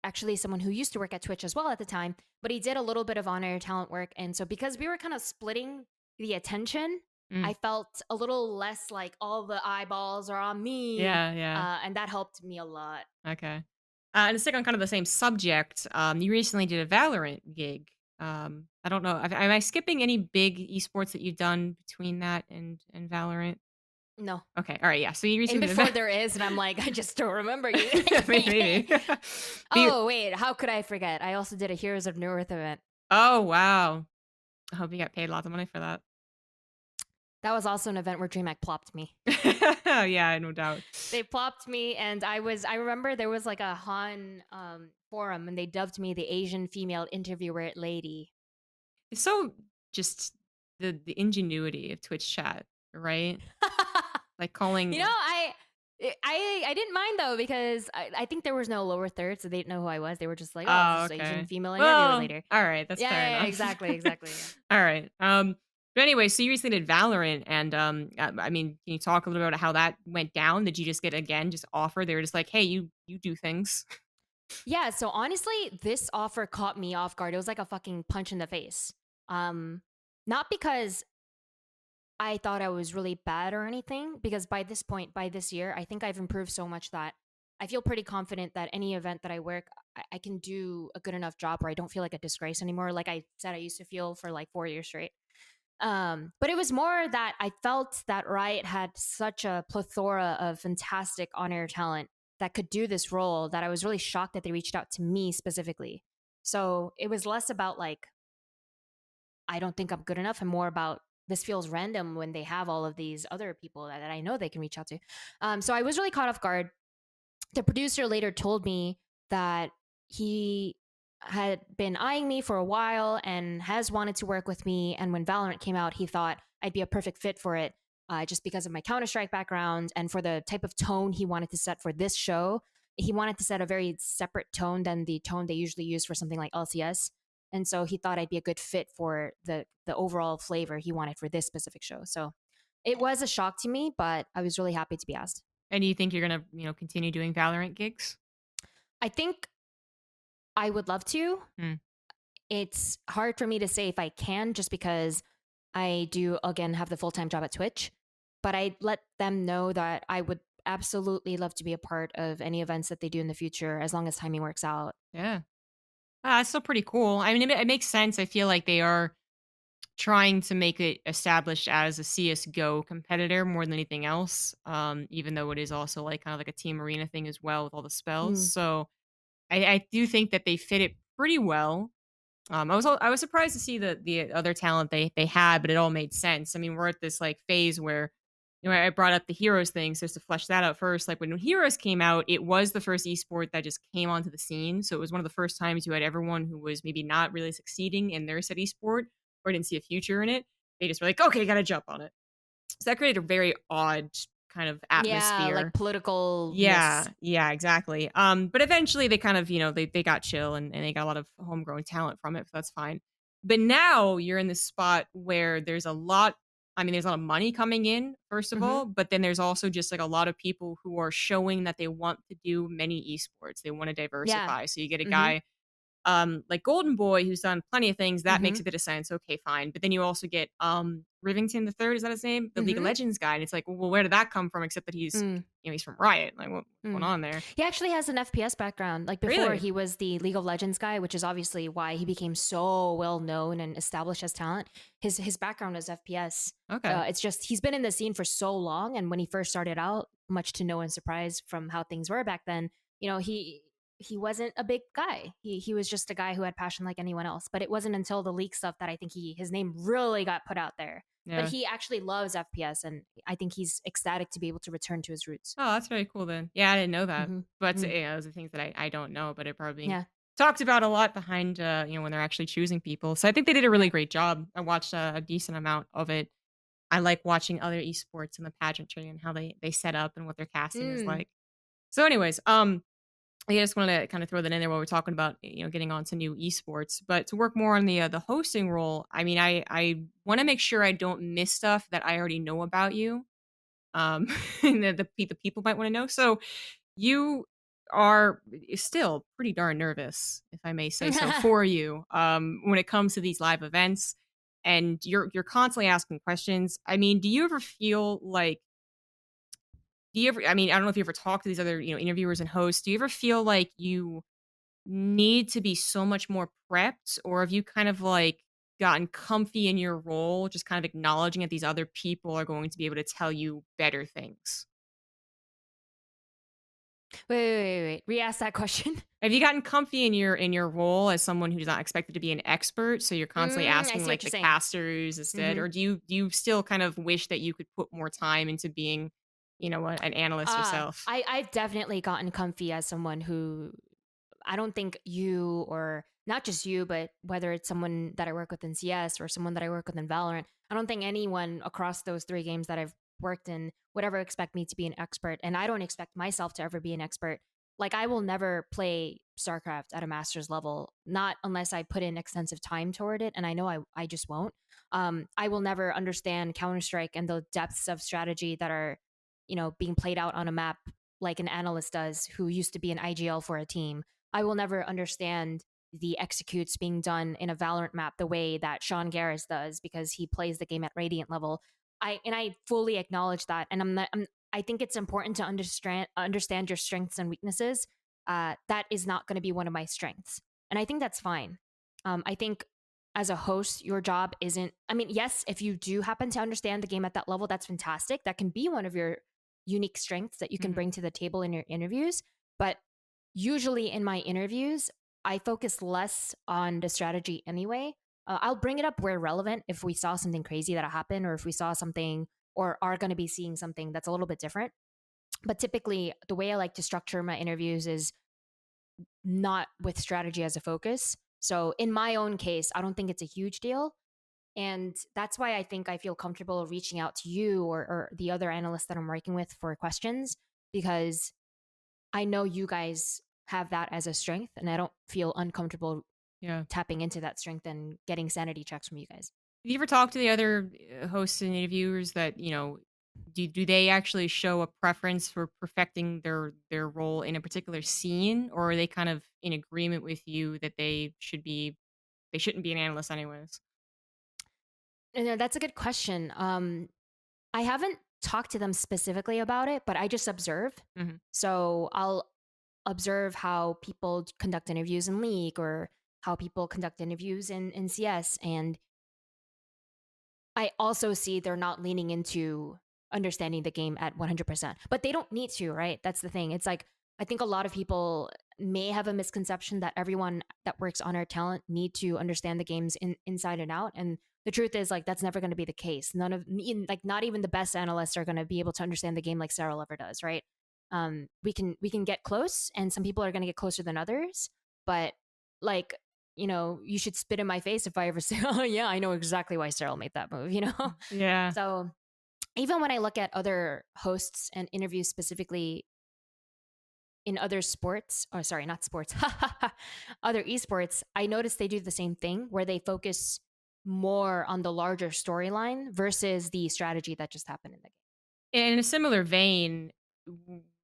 actually someone who used to work at Twitch as well at the time, but he did a little bit of on-air talent work. And so because we were kind of splitting the attention, Mm, I felt a little less like all the eyeballs are on me. yeah, yeah. And that helped me a lot. Okay. And to stick on kind of the same subject, you recently did a Valorant gig. I don't know. Am I skipping any big esports that you've done between that and Valorant? No. Okay. All right. Yeah. So you And recently did before there is, and I'm like, I just don't remember you. maybe. But you- Oh, wait, how could I forget? I also did a Heroes of Newerth event. oh wow. I hope you got paid lots of money for that. That was also an event where Dreamhack plopped me. Yeah, no doubt. They plopped me, and I remember there was like a Han forum, and they dubbed me the Asian female interviewer lady. It's so just the ingenuity of Twitch chat, right? Like You know, calling. I didn't mind though, because I think there was no lower third, so they didn't know who I was. They were just like, "Oh, it's Oh, this Asian okay. female interviewer Well, later." all right, that's Yeah, fair yeah, yeah, enough. exactly, exactly. Yeah. All right. But anyway, so you recently did Valorant, and I mean, can you talk a little bit about how that went down? Did you just get again just offered? They were just like, hey, you do things. Yeah, so honestly, this offer caught me off guard. It was like a fucking punch in the face. Um, Not because I thought I was really bad or anything, because by this point, by this year, I think I've improved so much that I feel pretty confident that any event that I work, I can do a good enough job where I don't feel like a disgrace anymore. Like I said, I used to feel for like 4 years straight. But it was more that I felt that Riot had such a plethora of fantastic on-air talent that could do this role that I was really shocked that they reached out to me specifically. So it was less about like, I don't think I'm good enough, and more about this feels random when they have all of these other people that I know they can reach out to. So I was really caught off guard. The producer later told me that he had been eyeing me for a while and has wanted to work with me. And when Valorant came out, he thought I'd be a perfect fit for it, just because of my Counter Strike background and for the type of tone he wanted to set for this show. He wanted to set a very separate tone than the tone they usually use for something like LCS. And so he thought I'd be a good fit for the overall flavor he wanted for this specific show. So it was a shock to me, but I was really happy to be asked. And do you think you're gonna continue doing Valorant gigs? I think I would love to. Hmm. It's hard for me to say if I can, just because I do, again, have the full time job at Twitch. But I let them know that I would absolutely love to be a part of any events that they do in the future, as long as timing works out. Yeah. It's still pretty cool. I mean, it makes sense. I feel like they are trying to make it established as a CS:GO competitor more than anything else. Even though it is also like kind of like a team arena thing as well with all the spells. Mm. So I do think that they fit it pretty well. I was surprised to see the other talent they had, but it all made sense. I mean, we're at this like phase where I brought up the Heroes thing, so just to flesh that out first. Like when Heroes came out, it was the first esport that just came onto the scene. So it was one of the first times you had everyone who was maybe not really succeeding in their said esport or didn't see a future in it. They just were like, okay, gotta jump on it. So that created a very odd kind of Yeah, like atmosphere. politicalness. Yeah, exactly. But eventually they kind of, they got chill and they got a lot of homegrown talent from it, so that's fine. But now you're in this spot where there's a lot of money coming in, first of Mhm. all, but then there's also just like a lot of people who are showing that they want to do many esports. They want to Yeah. diversify. So you get a Mhm. guy like Golden Boy, who's done plenty of things, that makes Mhm. a bit of sense. Okay, fine. But then you also get Rivington the Third, is that his name? The League of Mhm. Legends guy. And it's like, well, where did that come from? Except that Mm. he's from Riot. Like, what's going Mm. on there? He actually has an FPS background. Like before, Really? he was the League of Legends guy, which is obviously why he became so well known and established as talent. His background is FPS. Okay. It's just he's been in the scene for so long, and when he first started out, much to no one's surprise from how things were back then, he wasn't a big guy. He was just a guy who had passion like anyone else. But it wasn't until the leak stuff that I think his name really got put out there. But Yeah. he actually loves FPS, and I think he's ecstatic to be able to return to his roots. Oh, that's very cool then. Yeah, I didn't know that. Mm-hmm. But Mm. those are things that I don't know, but it probably being Yeah. talked about a lot behind, when they're actually choosing people. So I think they did a really Yeah. great job. I watched a decent amount of it. I like watching other esports and the pageantry and how they set up and what their casting is Mm. like. So, anyways, I just wanted to kind of throw that in there while we're talking about getting on to new esports, but to work more on the hosting role. I mean, I want to make sure I don't miss stuff that I already know about you, and the people might want to know. So you are still pretty darn nervous, if I may say so, for you when it comes to these live events, and you're constantly asking questions. I mean, do you ever feel like do you ever I mean, I don't know if you ever talk to these other, interviewers and hosts. Do you ever feel like you need to be so much more prepped, or have you kind of like gotten comfy in your role, just kind of acknowledging that these other people are going to be able to tell you better things? Wait. Re-ask that question. Have you gotten comfy in your role as someone who's not expected to be an expert, so you're constantly I asking see what like you're the saying. casters instead, Mm-hmm. or do you still kind of wish that you could put more time into being, an analyst yourself? I've definitely gotten comfy as someone who I don't think you, or not just you, but whether it's someone that I work with in CS or someone that I work with in Valorant, I don't think anyone across those three games that I've worked in would ever expect me to be an expert. And I don't expect myself to ever be an expert. Like, I will never play StarCraft at a master's level, not unless I put in extensive time toward it. And I know I just won't. I will never understand Counter Strike and the depths of strategy that are, being played out on a map like an analyst does who used to be an IGL for a team. I will never understand the executes being done in a Valorant map the way that Sean Garris does because he plays the game at Radiant level. I fully acknowledge that, and I think it's important to understand your strengths and weaknesses. That is not going to be one of my strengths, and I think that's fine. I think as a host, your job isn't. I mean, yes, if you do happen to understand the game at that level, that's fantastic. That can be one of your unique strengths that you can Mhm. bring to the table in your interviews. But usually in my interviews, I focus less on the strategy anyway. I'll bring it up where relevant if we saw something crazy that happened, or if we saw something or are going to be seeing something that's a little bit different. But typically, the way I like to structure my interviews is not with strategy as a focus. So, in my own case, I don't think it's a huge deal. And that's why I think I feel comfortable reaching out to you or the other analysts that I'm working with for questions, because I know you guys have that as a strength, and I don't feel uncomfortable Yeah. tapping into that strength and getting sanity checks from you guys. Do you ever talk to the other hosts and interviewers that do they actually show a preference for perfecting their role in a particular scene, or are they kind of in agreement with you that they shouldn't be an analyst anyways? And that's a good question. I haven't talked to them specifically about it, but I just observe. Hmm. So I'll observe how people conduct interviews in League or how people conduct interviews in CS. And I also see they're not leaning into understanding the game at 100%, but they don't need to, right? That's the thing. It's like, I think a lot of people may have a misconception that everyone that works on our talent need to understand the games inside and out. And the truth is, like, that's never going to be the case. Like, not even the best analysts are going to be able to understand the game like Sarah ever does, right? We can get close, and some people are going to get closer than others, but like, you should spit in my face if I ever say, oh, yeah, I know exactly why Cyril made that move, Yeah. So even when I look at other hosts and interviews specifically in other sports, oh, sorry, not sports, other esports, I notice they do the same thing where they focus more on the larger storyline versus the strategy that just happened in the In a similar vein,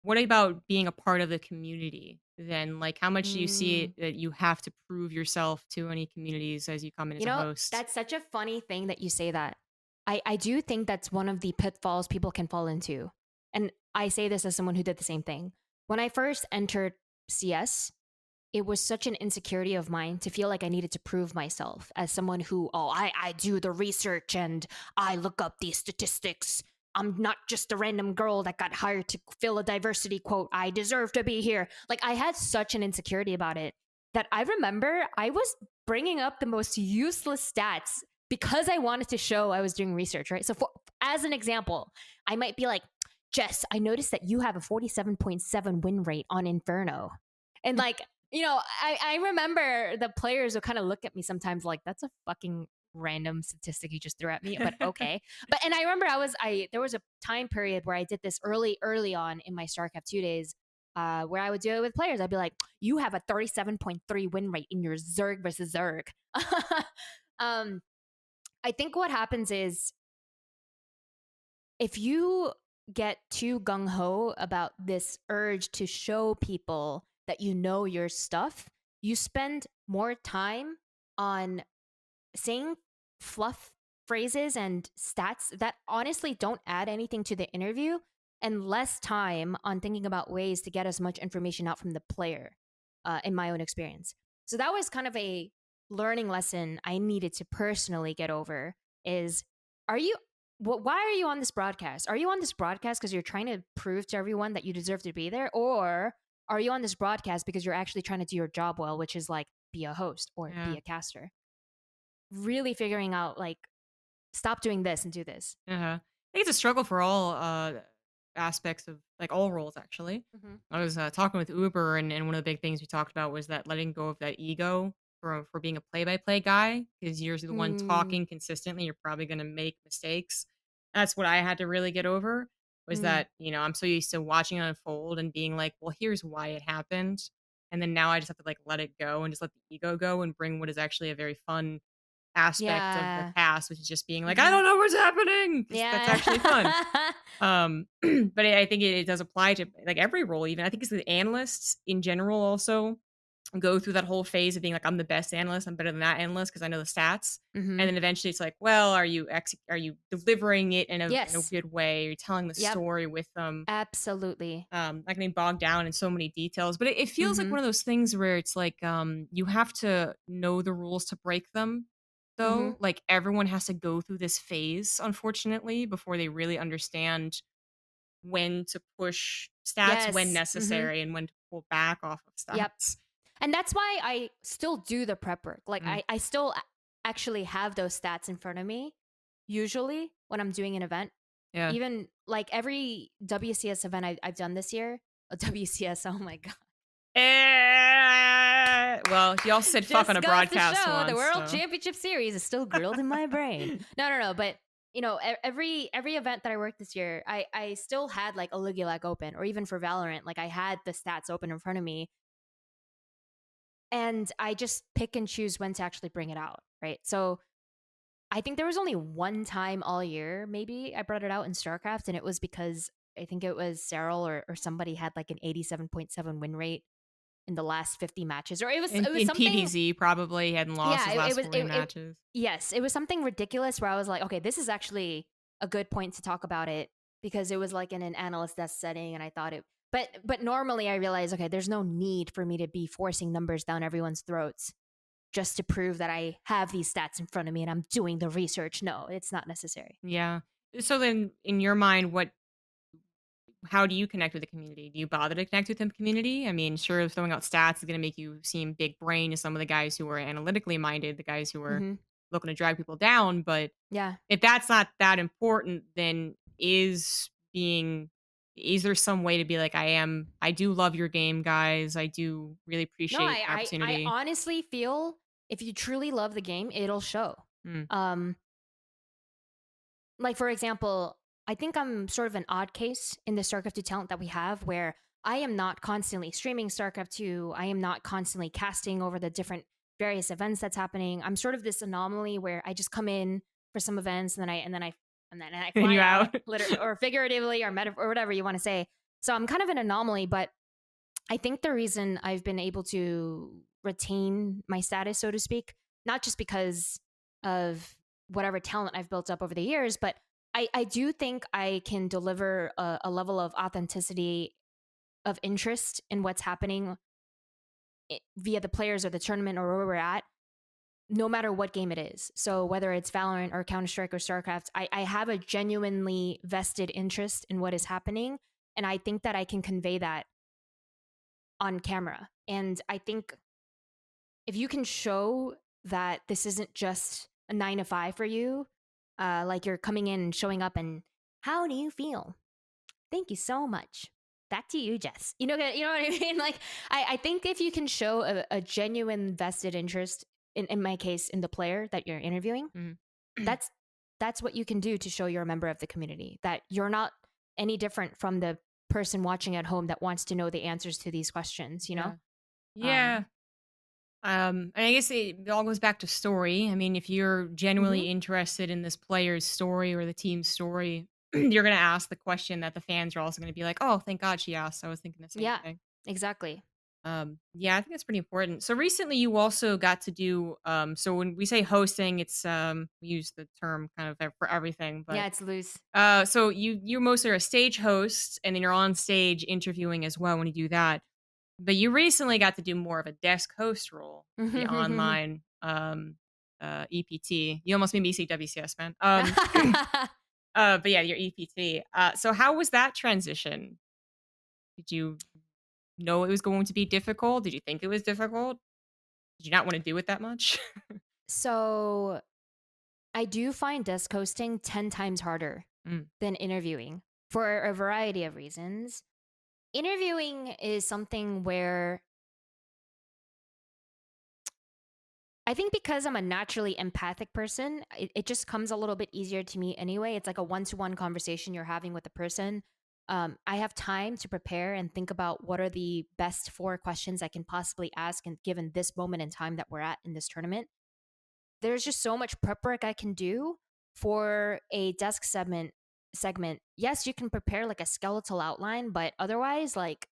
what about being a part of the community then? Like, how much do you see game. it that you have to prove yourself to any communities as you come in as You a know, host? that's such a funny thing that you say that. I do think that's one of the pitfalls people can fall into. And I say this as someone who did the same thing. When I first entered CS, it was such an insecurity of mine to feel like I needed to prove myself as someone who, oh, I do the research and I look up these statistics. I'm not just a random girl that got hired to fill a diversity quote. I deserve to be here. Like, I had such an insecurity about it that I remember I was bringing up the most useless stats because I wanted to show I was doing research, right? So, as an example, I might be like, Jess, I noticed that you have a 47.7 win rate on Inferno. And like, I remember the players would kind of look at me sometimes like, that's a fucking random statistic you just threw at me, but okay. But and I remember there was a time period where I did this early on in my StarCraft 2 days, where I would do it with players. I'd be like, you have a 37.3 win rate in your Zerg versus Zerg. um, I think what happens is if you get too gung ho about this urge to show people that you know your stuff, you spend more time on saying fluff phrases and stats that honestly don't add anything to the interview and less time on thinking about ways to get as much information out from the player, in my own experience. So that was kind of a learning lesson I needed to personally get over is are you why are you on this broadcast? Are you on this broadcast because you're trying to prove to everyone that you deserve to be there? Or are you on this broadcast because you're actually trying to do your job well, which is like be a host or be Yeah. a caster? Really figuring out like stop doing this and do this. Uh-huh. I think it's a struggle for all aspects of like all roles actually. Mm-hmm. I was talking with Uber, and one of the big things we talked about was that letting go of that ego for being a play-by-play guy, because you're the one Mm, talking consistently. You're probably going to make mistakes. That's what I had to really get over. Was mm. that I'm so used to watching it unfold and being like, well, here's why it happened, and then now I just have to like let it go and just let the ego go and bring what is actually a very fun aspect of the Yeah. cast, which is just being like, "I Mm-hmm. don't know what's happening," 'cause that's Yeah. actually fun. But I think it does apply to, like, every role even. I think it's the analysts in general also go through that whole phase of being like, "I'm the best analyst. I'm better than that analyst because I know the stats." Mm-hmm. And then eventually it's like, "Well, are you delivering it in a Yes. good way? Are you telling the Yep. story with them?" Absolutely. Not getting bogged down in so many details, but it feels like Mm-hmm. one of those things where it's like, you have to know the rules to break them, Mm-hmm. though. Like, everyone has to go through this phase, unfortunately, before they really understand when to push stats when Yes. Mm-hmm. necessary and when to pull back off of Yep. stats. And that's why I still do the prep work. Like Mm, I still actually have those stats in front of me, usually when I'm doing an event. yeah. Even like every WCS event I've done this year, a WCS, oh my God. Well, you also said fuck on Just a goes to broadcast show the once, World so. Championship Series is still grilled in my brain. No. But every event that I worked this year, I still had like a Liga Lag open, or even for Valorant, like I had the stats open in front of me, and I just pick and choose when to actually bring it out, right? So I think there was only one time all year, maybe I brought it out in StarCraft, and it was because I think it was Cyril or somebody had like an 87.7 win rate in the last 50 matches, or it was In something. PVZ, probably, he hadn't lost Yeah, his it last was 40 matches. yes, it was something ridiculous where I was like, okay, this is actually a good point to talk about it because it was like in an analyst desk setting, and I thought it. But normally I realize, okay, there's no need for me to be forcing numbers down everyone's throats just to prove that I have these stats in front of me and I'm doing the research. No, it's not necessary. Yeah. So then, in your mind, how do you connect with the community? Do you bother to connect with the community? I mean, sure, throwing out stats is going to make you seem big brain to some of the guys who are analytically minded, the guys who are Mm-hmm. looking to drag people down. But Yeah. if that's not that important, then is there some way to be like, I do love your game, guys. I do really No, appreciate the I opportunity. honestly feel if you truly love the game, it'll show. Mm, Um, like for example, I think I'm sort of an odd case in the StarCraft 2 talent that we have, where I am not constantly streaming StarCraft 2. I am not constantly casting over the different various events that's happening. I'm sort of this anomaly where I just come in for some events and then I And fly you out, out. literally or figuratively or metaphor or whatever you want to say. So I'm kind of an anomaly, but I think the reason I've been able to retain my status, so to speak, not just because of whatever talent I've built up over the years, but I do think I can deliver a level of authenticity of interest in what's happening via the players or the tournament or where we're at, no matter what game it is. So whether it's Valorant or Counter Strike or StarCraft, I have a genuinely vested interest in what is happening. And I think that I can convey that on camera. And I think if you can show that this isn't just a 9 to 5 for you, like you're coming in and showing up and how do you feel? Thank you so much. Back to you, Jess. You know what I mean? Like, I think if you can show a genuine vested interest, in my case, in the player that you're interviewing, Mhm. that's that's what you can do to show you're a member of the community. That you're not any different from the person watching at home that wants to know the answers to these questions. Yeah. Um, Yeah. And I guess it all goes back to story. I mean, if you're mhm. genuinely interested in this player's story or the team's story, you're going to ask the question that the fans are also going to be like, "Oh, thank God she asked. I was thinking the same Yeah, thing." exactly. Yeah, I think that's pretty important. So recently, you also got to do. So when we say hosting, it's we use the term kind of for everything, but Yeah, it's loose. so you mostly are a stage host, and then you're on stage interviewing as well when you do that. But you recently got to do more of a desk host role for the online, EPT. You almost made me say WCS, man. But yeah, your EPT. So how was that transition? Did you know it was going to be difficult? Did you think it was difficult? Did you not wanna do it that much? So I do find desk hosting 10 times harder Mm, than interviewing for a variety of reasons. Interviewing is something where I think because I'm a naturally empathic person, it just comes a little bit easier to me anyway. It's like a one-to-one conversation you're having with a person. I have time to prepare and think about what are the best 4 questions I can possibly ask, and given this moment in time that we're at in this tournament, there's just so much prep work I can do for a desk segment. Yes, you can prepare like a skeletal outline, but otherwise, like,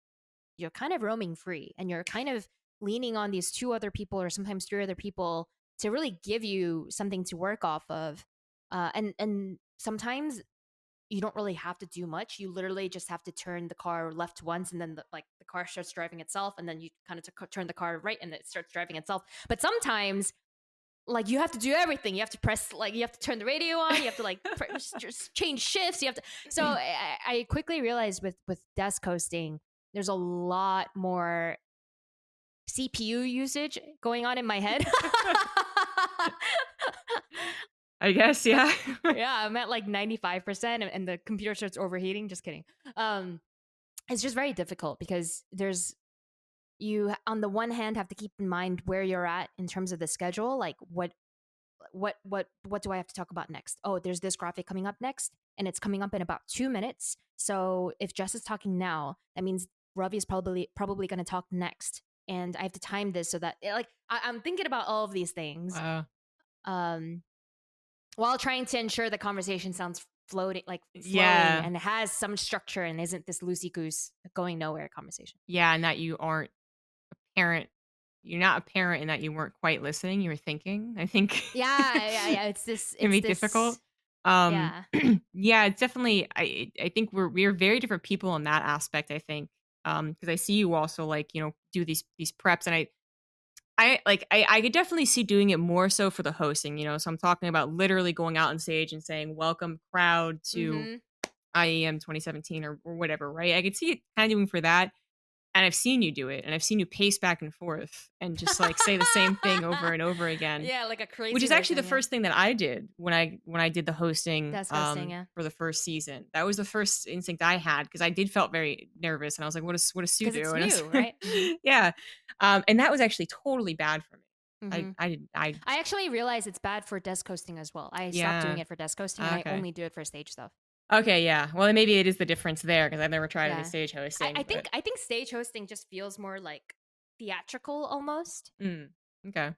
you're kind of roaming free and you're kind of leaning on these 2 other people or sometimes 3 other people to really give you something to work off of. And sometimes you don't really have to do much. You literally just have to turn the car left once, and then the car starts driving itself, and then you kind of turn the car right, and it starts driving itself. But sometimes, like, you have to do everything. You have to press, like, you have to turn the radio on. You have to like just change shifts. You have to. So I quickly realized with desk hosting, there's a lot more CPU usage going on in my head. I guess, yeah. Yeah, I'm at like 95% and the computer starts overheating. Just kidding. Um, it's just very difficult because you on the one hand have to keep in mind where you're at in terms of the schedule, like what do I have to talk about next? Oh, there's this graphic coming up next, and it's coming up in about 2 minutes. So if Jess is talking now, that means Ravi is probably going to talk next, and I have to time this so that like I'm thinking about all of these things, Wow. um, while trying to ensure the conversation sounds floating, like flowing, Yeah. and has some structure and isn't this loosey goose going nowhere conversation. Yeah, and that you aren't parent you're not a parent in that you weren't quite listening, you were thinking, I think Yeah. can It's be difficult. this. Um, Yeah. yeah, it's definitely I think we're very different people in that aspect, I think. Because I see you also, like, do these preps, and I could definitely see doing it more so for the hosting, so I'm talking about literally going out on stage and saying, "Welcome crowd to Mm-hmm. IEM 2017," or whatever, right? I could see it kinda doing for that. And I've seen you do it, and I've seen you pace back and forth and just, like, say the same thing over and over again, Yeah, like a which crazy is actually the version, yeah. first thing that I did when I did the hosting, That's ghosting, yeah. for the first season. That was the first instinct I had because I did felt very nervous, and I was like, "What does Sue Because do?" it's And I new, right? was yeah, and that was actually totally bad for me. Mm-hmm. I didn't I I actually realize it's bad for desk hosting as well. I stopped doing yeah, it for desk hosting and I okay. only do it for stage stuff. Okay, yeah. Well, maybe it is the difference there because I've never tried any Yeah. stage I, I hosting, think but I think stage hosting just feels more like theatrical almost. mm, okay.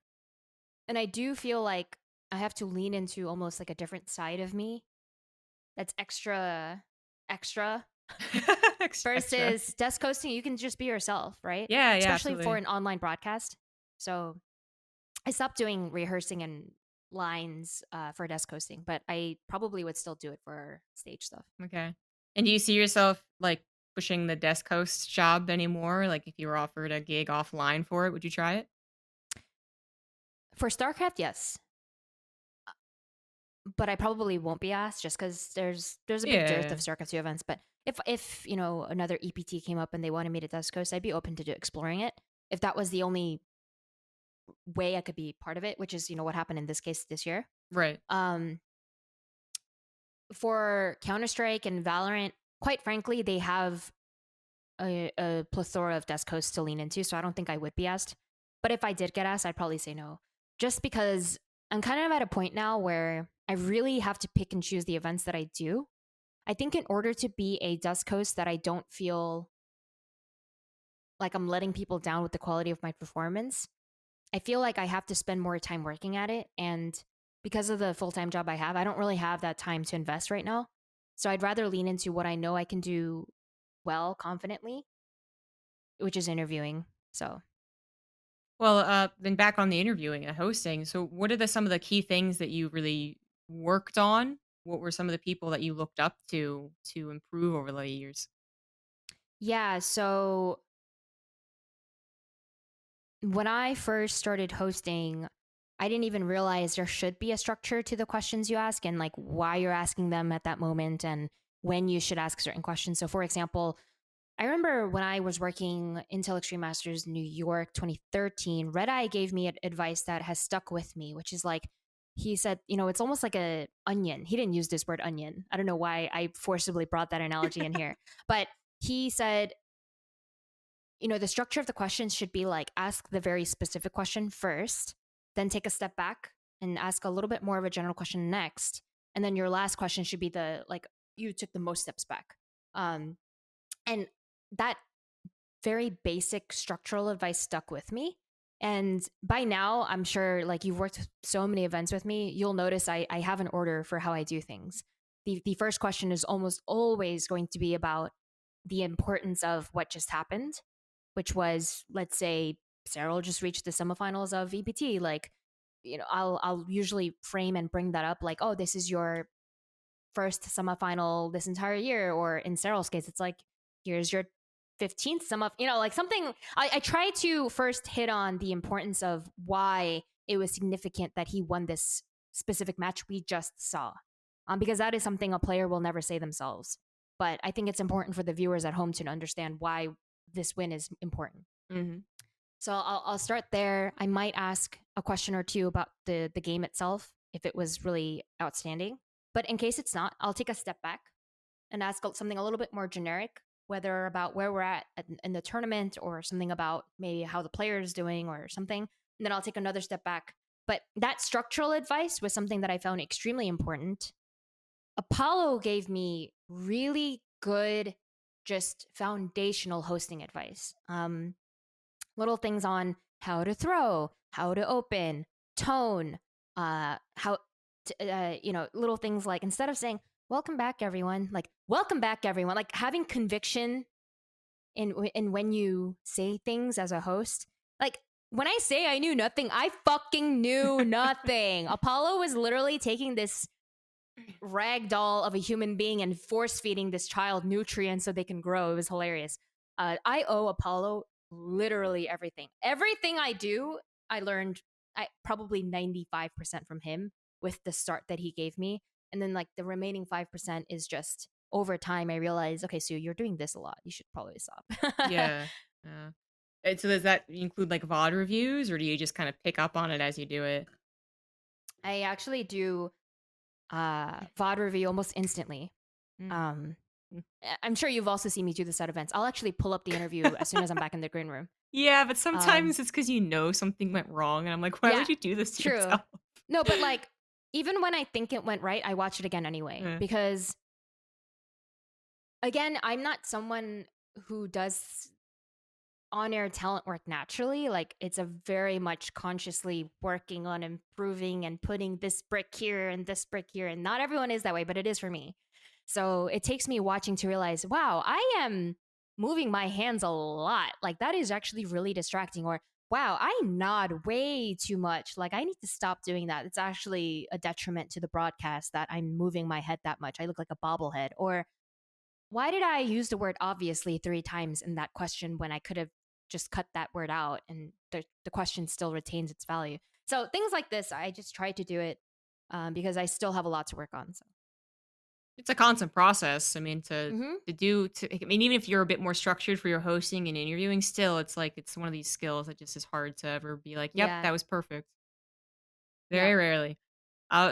And I do feel like I have to lean into almost like a different side of me that's extra Extra. versus desk hosting. You can just be yourself, right? Yeah, yeah, Especially for absolutely. an online broadcast. So I stopped doing rehearsing and lines for desk hosting, but I probably would still do it for stage stuff. Okay. And do you see yourself, like, pushing the desk host job anymore? Like, if you were offered a gig offline for it, would you try it? For StarCraft, yes, but I probably won't be asked just because there's a big dearth of Yeah. StarCraft 2 events. But if another EPT came up and they wanted me to desk host, I'd be open to exploring it. If that was the only way I could be part of it, which is what happened in this case this year. Right. Um, for Counter Strike and Valorant, quite frankly, they have a plethora of desk hosts to lean into, so I don't think I would be asked. But if I did get asked, I'd probably say no, just because I'm kind of at a point now where I really have to pick and choose the events that I do. I think in order to be a desk host that I don't feel like I'm letting people down with the quality of my performance, I feel like I have to spend more time working at it. And because of the full time job I have, I don't really have that time to invest right now. So I'd rather lean into what I know I can do well, confidently, which is interviewing. So, Well, then back on the interviewing and hosting. So, what are some of the key things that you really worked on? What were some of the people that you looked up to improve over the years? yeah. So when I first started hosting, I didn't even realize there should be a structure to the questions you ask and like why you're asking them at that moment and when you should ask certain questions. So, for example, I remember when I was working Intel Extreme Masters New York 2013, Red Eye gave me advice that has stuck with me, which is like, he said, it's almost like a onion. He didn't use this word onion. I don't know why I forcibly brought that analogy in here, but he said, the structure of the questions should be like ask the very specific question first, then take a step back and ask a little bit more of a general question next. And then your last question should be the like you took the most steps back. Um, and that very basic structural advice stuck with me. And by now, I'm sure like you've worked so many events with me, you'll notice I have an order for how I do things. The first question is almost always going to be about the importance of what just happened, which was, let's say, Cyril just reached the semifinals of EPT. Like, I'll usually frame and bring that up like, oh, this is your first semifinal this entire year. Or in Cyril's case, it's like, here's your 15th like something. I try to first hit on the importance of why it was significant that he won this specific match we just saw. Because that is something a player will never say themselves. But I think it's important for the viewers at home to understand why this win is important. Hmm. So I'll start there. I might ask a question or two about the game itself if it was really outstanding. But in case it's not, I'll take a step back and ask something a little bit more generic, whether about where we're at in the tournament or something about maybe how the player is doing or something. And then I'll take another step back. But that structural advice was something that I found extremely important. Apollo gave me really good, just foundational hosting advice. Little things on how to throw, how to open, tone, little things like instead of saying welcome back everyone, like welcome back everyone, like having conviction in when you say things as a host. Like when I say I knew nothing, I fucking knew nothing. Apollo was literally taking this rag doll of a human being and force feeding this child nutrients so they can grow. It was hilarious. I owe Apollo literally everything. Everything I do, I learned probably 95% from him with the start that he gave me. And then like the remaining 5% is just over time I realized, okay, so you're doing this a lot. You should probably stop. Yeah. Yeah. And so does that include like VOD reviews or do you just kind of pick up on it as you do it? I actually do VOD review almost instantly. Mm. Um, Mm. I'm sure you've also seen me do this at events. I'll actually pull up the interview as soon as I'm back in the green room. Yeah, but Um, sometimes it's because you know something went wrong, and I'm like, why yeah, would you do this to true. yourself? No, but like even when I think it went right, I watch it again anyway Eh. because Again, I'm not someone who does on-air talent work naturally. Like, it's a very much consciously working on improving and putting this brick here and this brick here, and not everyone is that way, but it is for me. So it takes me watching to realize, wow, I am moving my hands a lot. Like, that is actually really distracting. Or wow, I nod way too much. Like, I need to stop doing that. It's actually a detriment to the broadcast that I'm moving my head that much. I look like a bobblehead. Or why did I use the word obviously 3 times in that question when I could have just cut that word out and the question still retains its value? So things like this, I just try to do it because I still have a lot to work on. So, It's a constant process. I mean, hmm I mean, even if you're a bit more structured for your hosting and interviewing, still, it's like it's one of these skills that just is hard to ever be like, "Yep, yeah, that was perfect." yeah, Very rarely.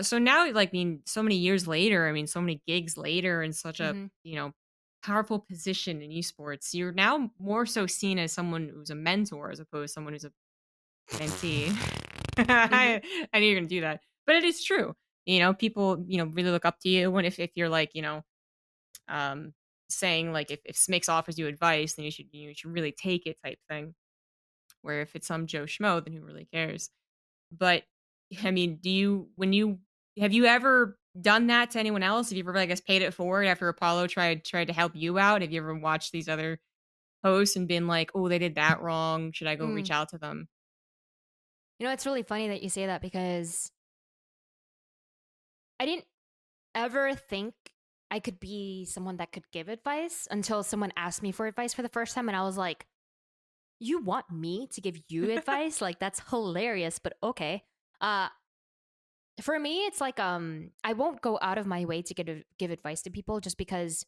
So now, like, I mean, so many years later, I mean, so many gigs later, and such a hmm powerful position in esports, you're now more so seen as someone who's a mentor as opposed to someone who's a mentee. hmm I knew you're gonna do that, but it is true. People really look up to you when if you're like um, saying like if Smix offers you advice, then you should really take it type thing. Where if it's some Joe Schmo, then who really cares? But I mean, do you when you have you ever done that to anyone else? Have you ever, I guess, paid it forward after Apollo tried to help you out? Have you ever watched these other posts and been like, "Oh, they did that wrong. Should I go reach Mm. out to them?" It's really funny that you say that because I didn't ever think I could be someone that could give advice until someone asked me for advice for the first time. And I was like, you want me to give you advice? Like, that's hilarious, but okay. Uh, for me, it's like I won't go out of my way to give advice to people just because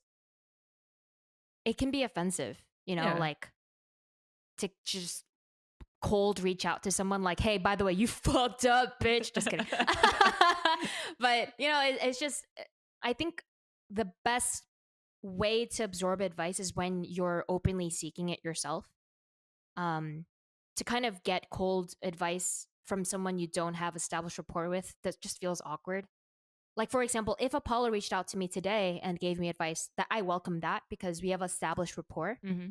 it can be offensive, Yeah. like to just cold reach out to someone like, hey, by the way, you fucked up, bitch. Just kidding. But it's just I think the best way to absorb advice is when you're openly seeking it yourself. Um, to kind of get cold advice from someone you don't have established rapport with, that just feels awkward. Like, for example, if Apollo reached out to me today and gave me advice, that I welcome that because we have established rapport. hmm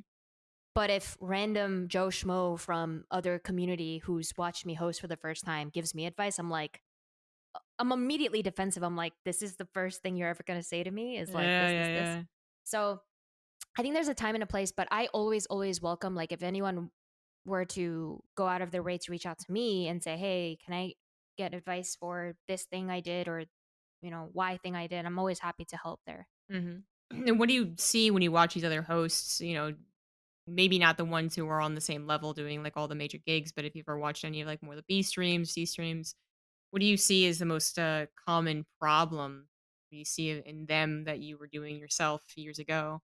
But if random Joe Schmo from other community who's watched me host for the first time gives me advice, I'm immediately defensive. I'm like, this is the first thing you're ever going to say to me is like Yeah, this. yeah, So I think there's a time and a place, but I always welcome, like, if anyone were to go out of their way to reach out to me and say, hey, can I get advice for this thing I did or, why thing I did, I'm always happy to help there. yeah. And what do you see when you watch these other hosts? Maybe not the ones who are on the same level doing like all the major gigs, but if you've ever watched any of like more of the B streams, C streams, what do you see as the most common problem you see in them that you were doing yourself years ago?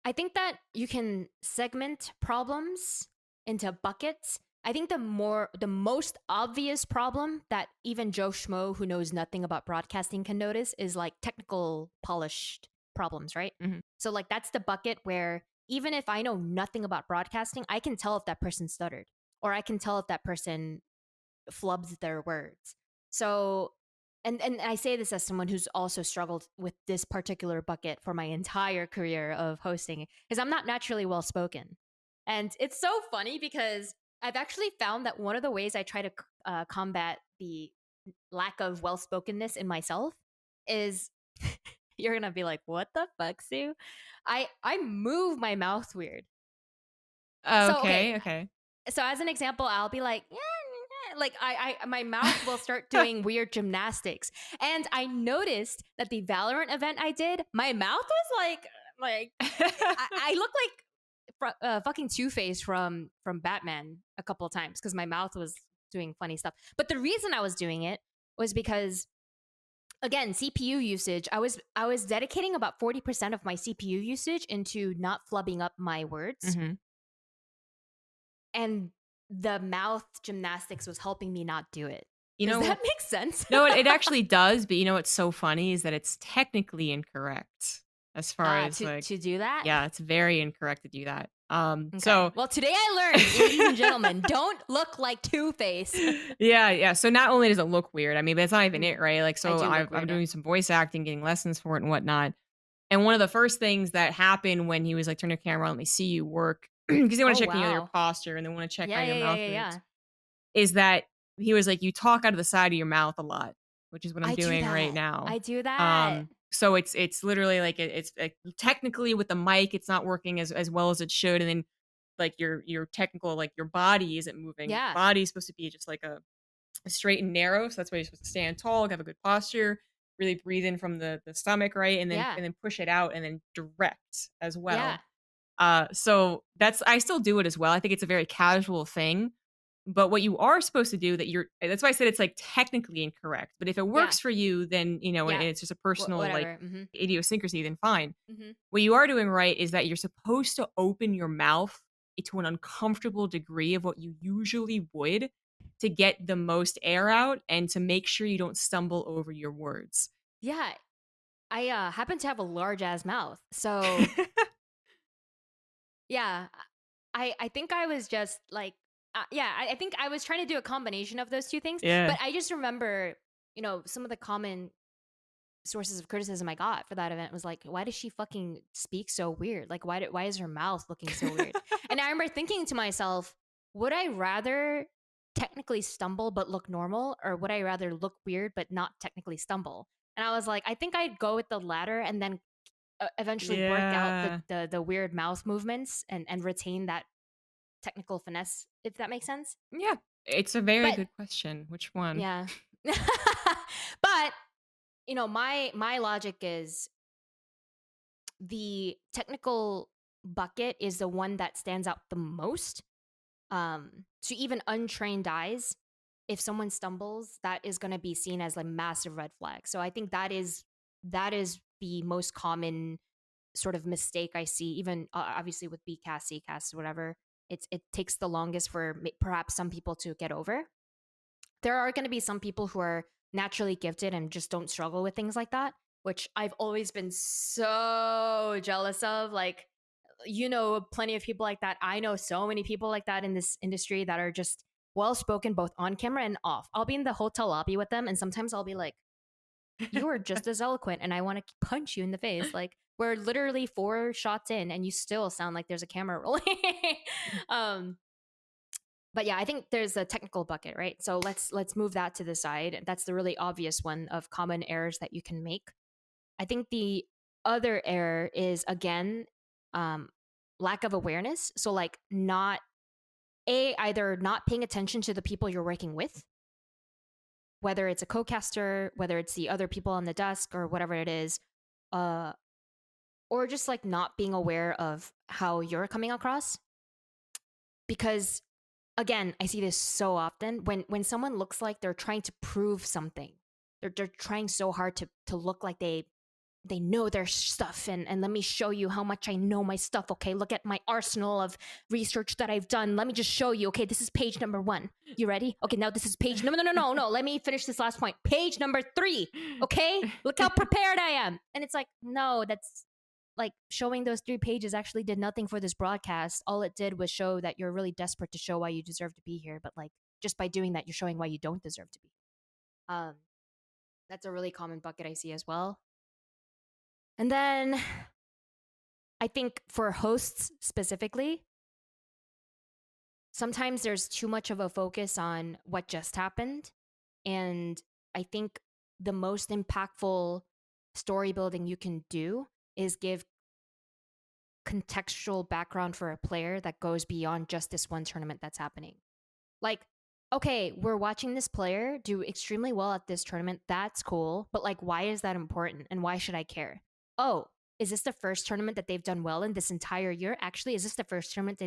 I think that you can segment problems into buckets. I think the most obvious problem that even Joe Schmo who knows nothing about broadcasting can notice is like technical polished problems, right? hmm So like that's the bucket where even if I know nothing about broadcasting, I can tell if that person stuttered or I can tell if that person flubs their words. So and I say this as someone who's also struggled with this particular bucket for my entire career of hosting because I'm not naturally well spoken. And it's so funny because I've actually found that one of the ways I try to combat the lack of well spokenness in myself is you're gonna be like, "What the fuck, Sue?" I move my mouth weird. So okay, Okay, okay. so as an example, I'll be like, yeah, like my mouth will start doing weird gymnastics. And I noticed that the Valorant event I did, my mouth was like I look like fucking Two Face from Batman a couple of times because my mouth was doing funny stuff. But the reason I was doing it was because again, CPU usage. I was dedicating about 40% of my CPU usage into not flubbing up my words, hmm and the mouth gymnastics was helping me not do it. You Does know, that make sense? no, it actually does, but you know what's so funny is that it's technically incorrect as far as to like, to do that? yeah, it's very incorrect to do that. Okay. So Well, today I learned, ladies and gentlemen, don't look like Two Face. yeah, yeah. So not only does it look weird, I mean, but it's not even it, Mm, right? Like, I so do look I'm weird. doing some voice acting, getting lessons for it and whatnot. And one of the first things that happened when he was like, "Turn your camera on, let me see you work," because they wanna Oh, check, your wow. posture and they wanna check how Yeah, your yeah, yeah, mouth yeah, moves, yeah. is that he was like, "You talk out of the side of your mouth a lot," which is what I'm I do doing right that. now. I do that. So it's literally like it's like technically with the mic, it's not working as well as it should, and then like your technical like your body isn't moving. Yeah. Body is supposed to be just like a straight and narrow, so that's why you're supposed to stand tall, have a good posture, really breathe in from the stomach, right, Yeah. and then push it out, and then direct as Yeah. well. So that's I still do it as well. I think it's a very casual thing. But what you are supposed to do that you're that's why I said it's like technically incorrect. But if it Yeah. works for you, then and Yeah. it's just a personal like Whatever. Mhm. idiosyncrasy, then fine. Mhm. What you are doing right is that you're supposed to open your mouth to an uncomfortable degree of what you usually would to get the most air out and to make sure you don't stumble over your words. Yeah. I happen to have a large ass mouth. So, yeah, I think I was just like yeah, I think I was trying to do a combination of those two things, but Yeah. I just remember, some of the common sources of criticism I got for that event was like, why does she fucking speak so weird? Like, why is her mouth looking so weird? And I remember thinking to myself, would I rather technically stumble but look normal, or would I rather look weird but not technically stumble? And I was like, I think I'd go with the latter, and then eventually work out Yeah. the weird mouth movements and retain that technical finesse, if that makes sense. Yeah. It's a very But good question. Which one? yeah. But my logic is the technical bucket is the one that stands out the most. To even untrained eyes, if someone stumbles, that is going to be seen as like massive red flag. So I think that is the most common sort of mistake I see, even obviously with BCAS, CCAS, whatever. It takes the longest for perhaps some people to get over. There are going to be some people who are naturally gifted and just don't struggle with things like that, which I've always been so jealous of. Like, plenty of people like that. I know so many people like that in this industry that are just well spoken both on camera and off. I'll be in the hotel lobby with them, and sometimes I'll be like, you are just as eloquent, and I want to punch you in the face. Like, we're literally 4 shots in and you still sound like there's a camera rolling. um but yeah, I think there's a technical bucket, right? So let's move that to the side. That's the really obvious one of common errors that you can make. I think the other error is, again, um lack of awareness. So like, not either not paying attention to the people you're working with, whether it's a co-caster, whether it's the other people on the desk or whatever it is, uh or just like not being aware of how you're coming across. Because again, I see this so often when someone looks like they're trying to prove something. They're trying so hard to look like they know their stuff, and let me show you how much I know my stuff. Okay, look at my arsenal of research that I've done. Let me just show you. Okay, this is page number 1. You ready? Okay, now this is page no. Let me finish this last point. Page number 3. Okay, look how prepared I am. And it's like, no, that's like, showing those 3 pages actually did nothing for this broadcast. All it did was show that you're really desperate to show why you deserve to be here. But like, just by doing that, you're showing why you don't deserve to be. Um, that's a really common bucket I see as well. And then I think for hosts specifically, sometimes there's too much of a focus on what just happened. And I think the most impactful story building you can do is give contextual background for a player that goes beyond just this one tournament that's happening. Like, okay, we're watching this player do extremely well at this tournament. That's cool. But like, why is that important? And why should I care? Oh, is this the first tournament that they've done well in this entire year? Actually, is this the first tournament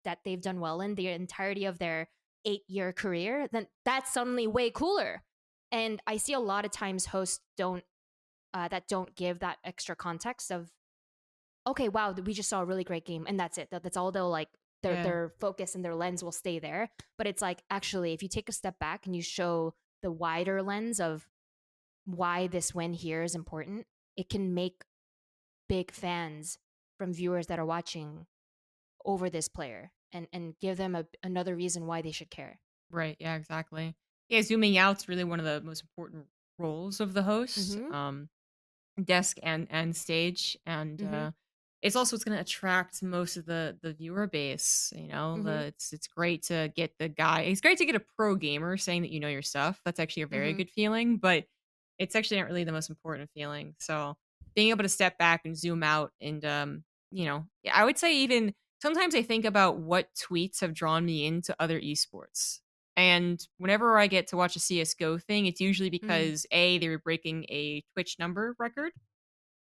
that they've done well in the entirety of their 8-year career? Then that's suddenly way cooler. And I see a lot of times hosts don't give that extra context of, okay, wow, we just saw a really great game, and that's it. That's all they'll like. Their Yeah. their focus and their lens will stay there. But it's like, actually, if you take a step back and you show the wider lens of why this win here is important, it can make big fans from viewers that are watching over this player, and give them another reason why they should care. Right. Yeah, exactly. Yeah, zooming out's really one of the most important roles of the host. Mm-hmm. desk and stage, and Mhm. it's also what's going to attract most of the viewer base. You know, Mhm. it's great to get the guy. It's great to get a pro gamer saying that you know your stuff. That's actually a very Mhm. good feeling, but it's actually not really the most important feeling. So being able to step back and zoom out, and yeah, I would say even sometimes I think about what tweets have drawn me into other esports. And whenever I get to watch a CS:GO thing, it's usually Mm. because A, they were breaking a Twitch number record.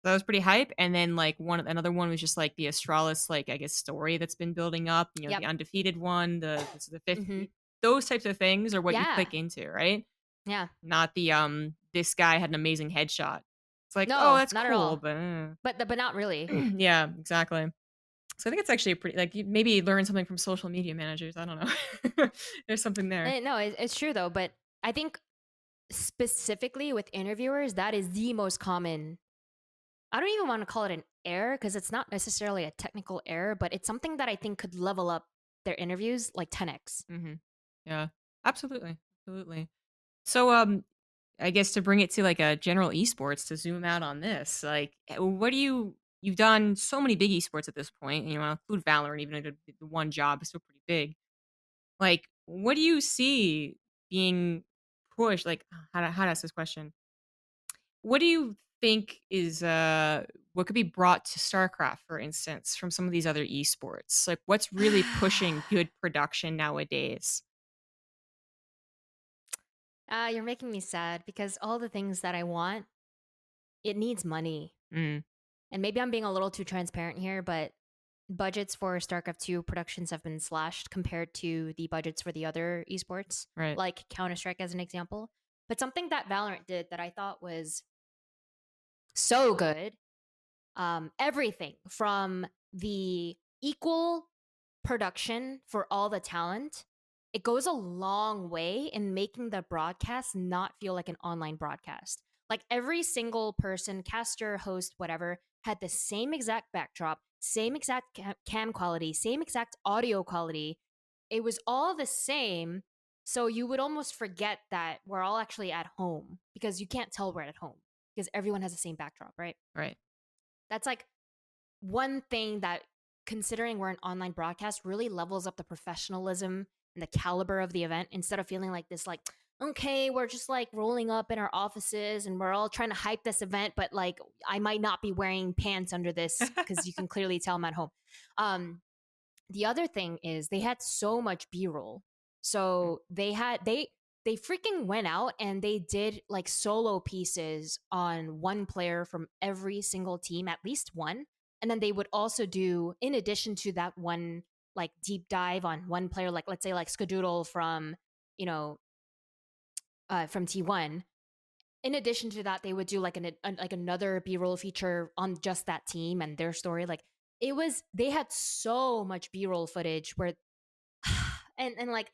That was pretty hype, and then, like, another one was just, like, the Astralis, like, I guess, story that's been building up, Yep. the undefeated one, the 5th Mhm. those types of things are what you Yeah. click into, right? Yeah. Not "This guy had an amazing headshot." It's like, "Oh, No, that's not at cool, all. but, But not really. Yeah, exactly. So I think it's actually a pretty like, you maybe learn something from social media managers, I don't know. There's something there. No, it's true though, but I think specifically with interviewers, that is the most common. I don't even want to call it an error because it's not necessarily a technical error, but it's something that I think could level up their interviews like 10x. Mhm. Yeah. Absolutely, absolutely. So, I guess to bring it to like a general esports to zoom out on this, like, what do you've done so many big esports at this point, include Valorant, even though the one job is still pretty big. Like, what do you see being pushed? Like, how to ask this question? What do you think is what could be brought to StarCraft, for instance, from some of these other esports? Like, what's really pushing good production nowadays? You're making me sad because all the things that I want, it needs money. Mm, And maybe I'm being a little too transparent here, but budgets for StarCraft 2 productions have been slashed compared to the budgets for the other esports, right. like Counter Strike as an example. But something that Valorant did that I thought was so good, everything from the equal production for all the talent, it goes a long way in making the broadcast not feel like an online broadcast. Like every single person, caster, host, whatever, had the same exact backdrop, same exact cam quality, same exact audio quality. It was all the same. So you would almost forget that we're all actually at home because you can't tell we're at home because everyone has the same backdrop, right? Right. That's like one thing that, considering we're an online broadcast, really levels up the professionalism and the caliber of the event instead of feeling like this, like, okay, we're just like rolling up in our offices and we're all trying to hype this event, but like I might not be wearing pants under this because you can clearly tell I'm at home. Um, the other thing is they had so much b-roll, Mm, so they freaking went out and they did like solo pieces on one player from every single team, at least one. And then they would also do, in addition to that one, like deep dive on one player, like let's say like Skadoodle from, you know from T1. In addition to that, they would do like like another b-roll feature on just that team and their story. Like it was, they had so much b-roll footage where and like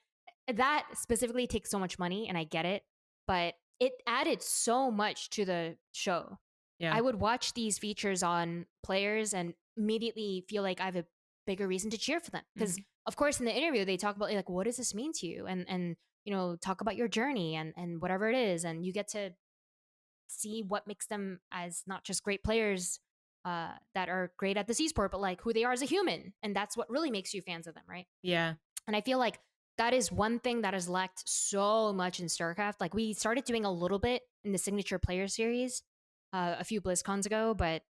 that specifically takes so much money and I get it, but it added so much to the show. yeah. I would watch these features on players and immediately feel like I have a bigger reason to cheer for them because Mhm. of course in the interview they talk about like what does this mean to you, and talk about your journey and whatever it is, and you get to see what makes them as not just great players that are great at this esport, but like who they are as a human, and that's what really makes you fans of them, right? Yeah. And I feel like that is one thing that has lacked so much in StarCraft. Like we started doing a little bit in the signature player series a few BlizzCons ago, but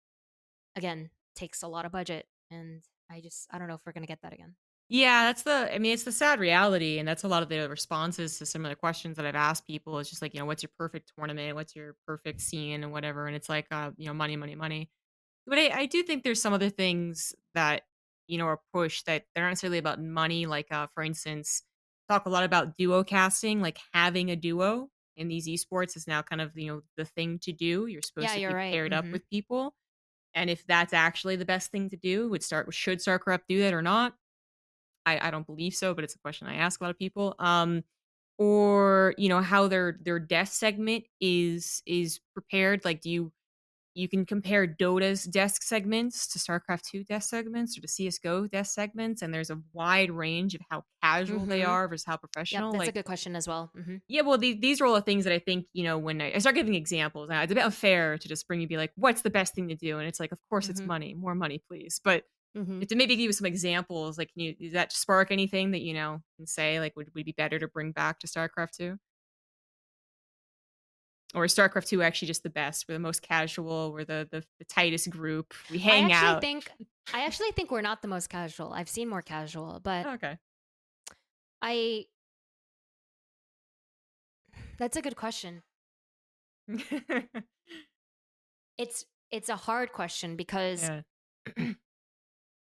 again, takes a lot of budget, and I don't know if we're gonna get that again. Yeah, I mean, it's the sad reality, and that's a lot of the responses to similar questions that I've asked people. It's just like, what's your perfect tournament? What's your perfect scene and whatever? And it's like, money, money, money. But I do think there's some other things that, are pushed that they're not necessarily about money. Like, for instance, talk a lot about duo casting, like having a duo in these esports is now kind of, the thing to do. You're supposed Yeah, to you're be right. paired up Hmm. with people. And if that's actually the best thing to do, should StarCraft do that or not? I don't believe so, but it's a question I ask a lot of people. Or how their death segment is prepared. Like, you can compare Dota's desk segments to StarCraft 2 desk segments or to CS:GO desk segments, and there's a wide range of how casual they Mhm. are versus how Yep, professional. that's a Like, good question as well. Mhm. yeah, well, these are all the things that I think, when I start giving examples, it's a bit unfair to just bring you be like, what's the best thing to do? And it's like, of course, it's Mhm. money, more money, please. But Mhm. to maybe give you some examples, like, does that spark anything that can say like would be better to bring back to StarCraft 2? Or is StarCraft 2 actually just the best? We're the most casual. We're the tightest group. We I hang actually out. think I actually think we're not the most casual. I've seen more casual, but Oh, okay. I that's a good question. It's a hard question because Yeah.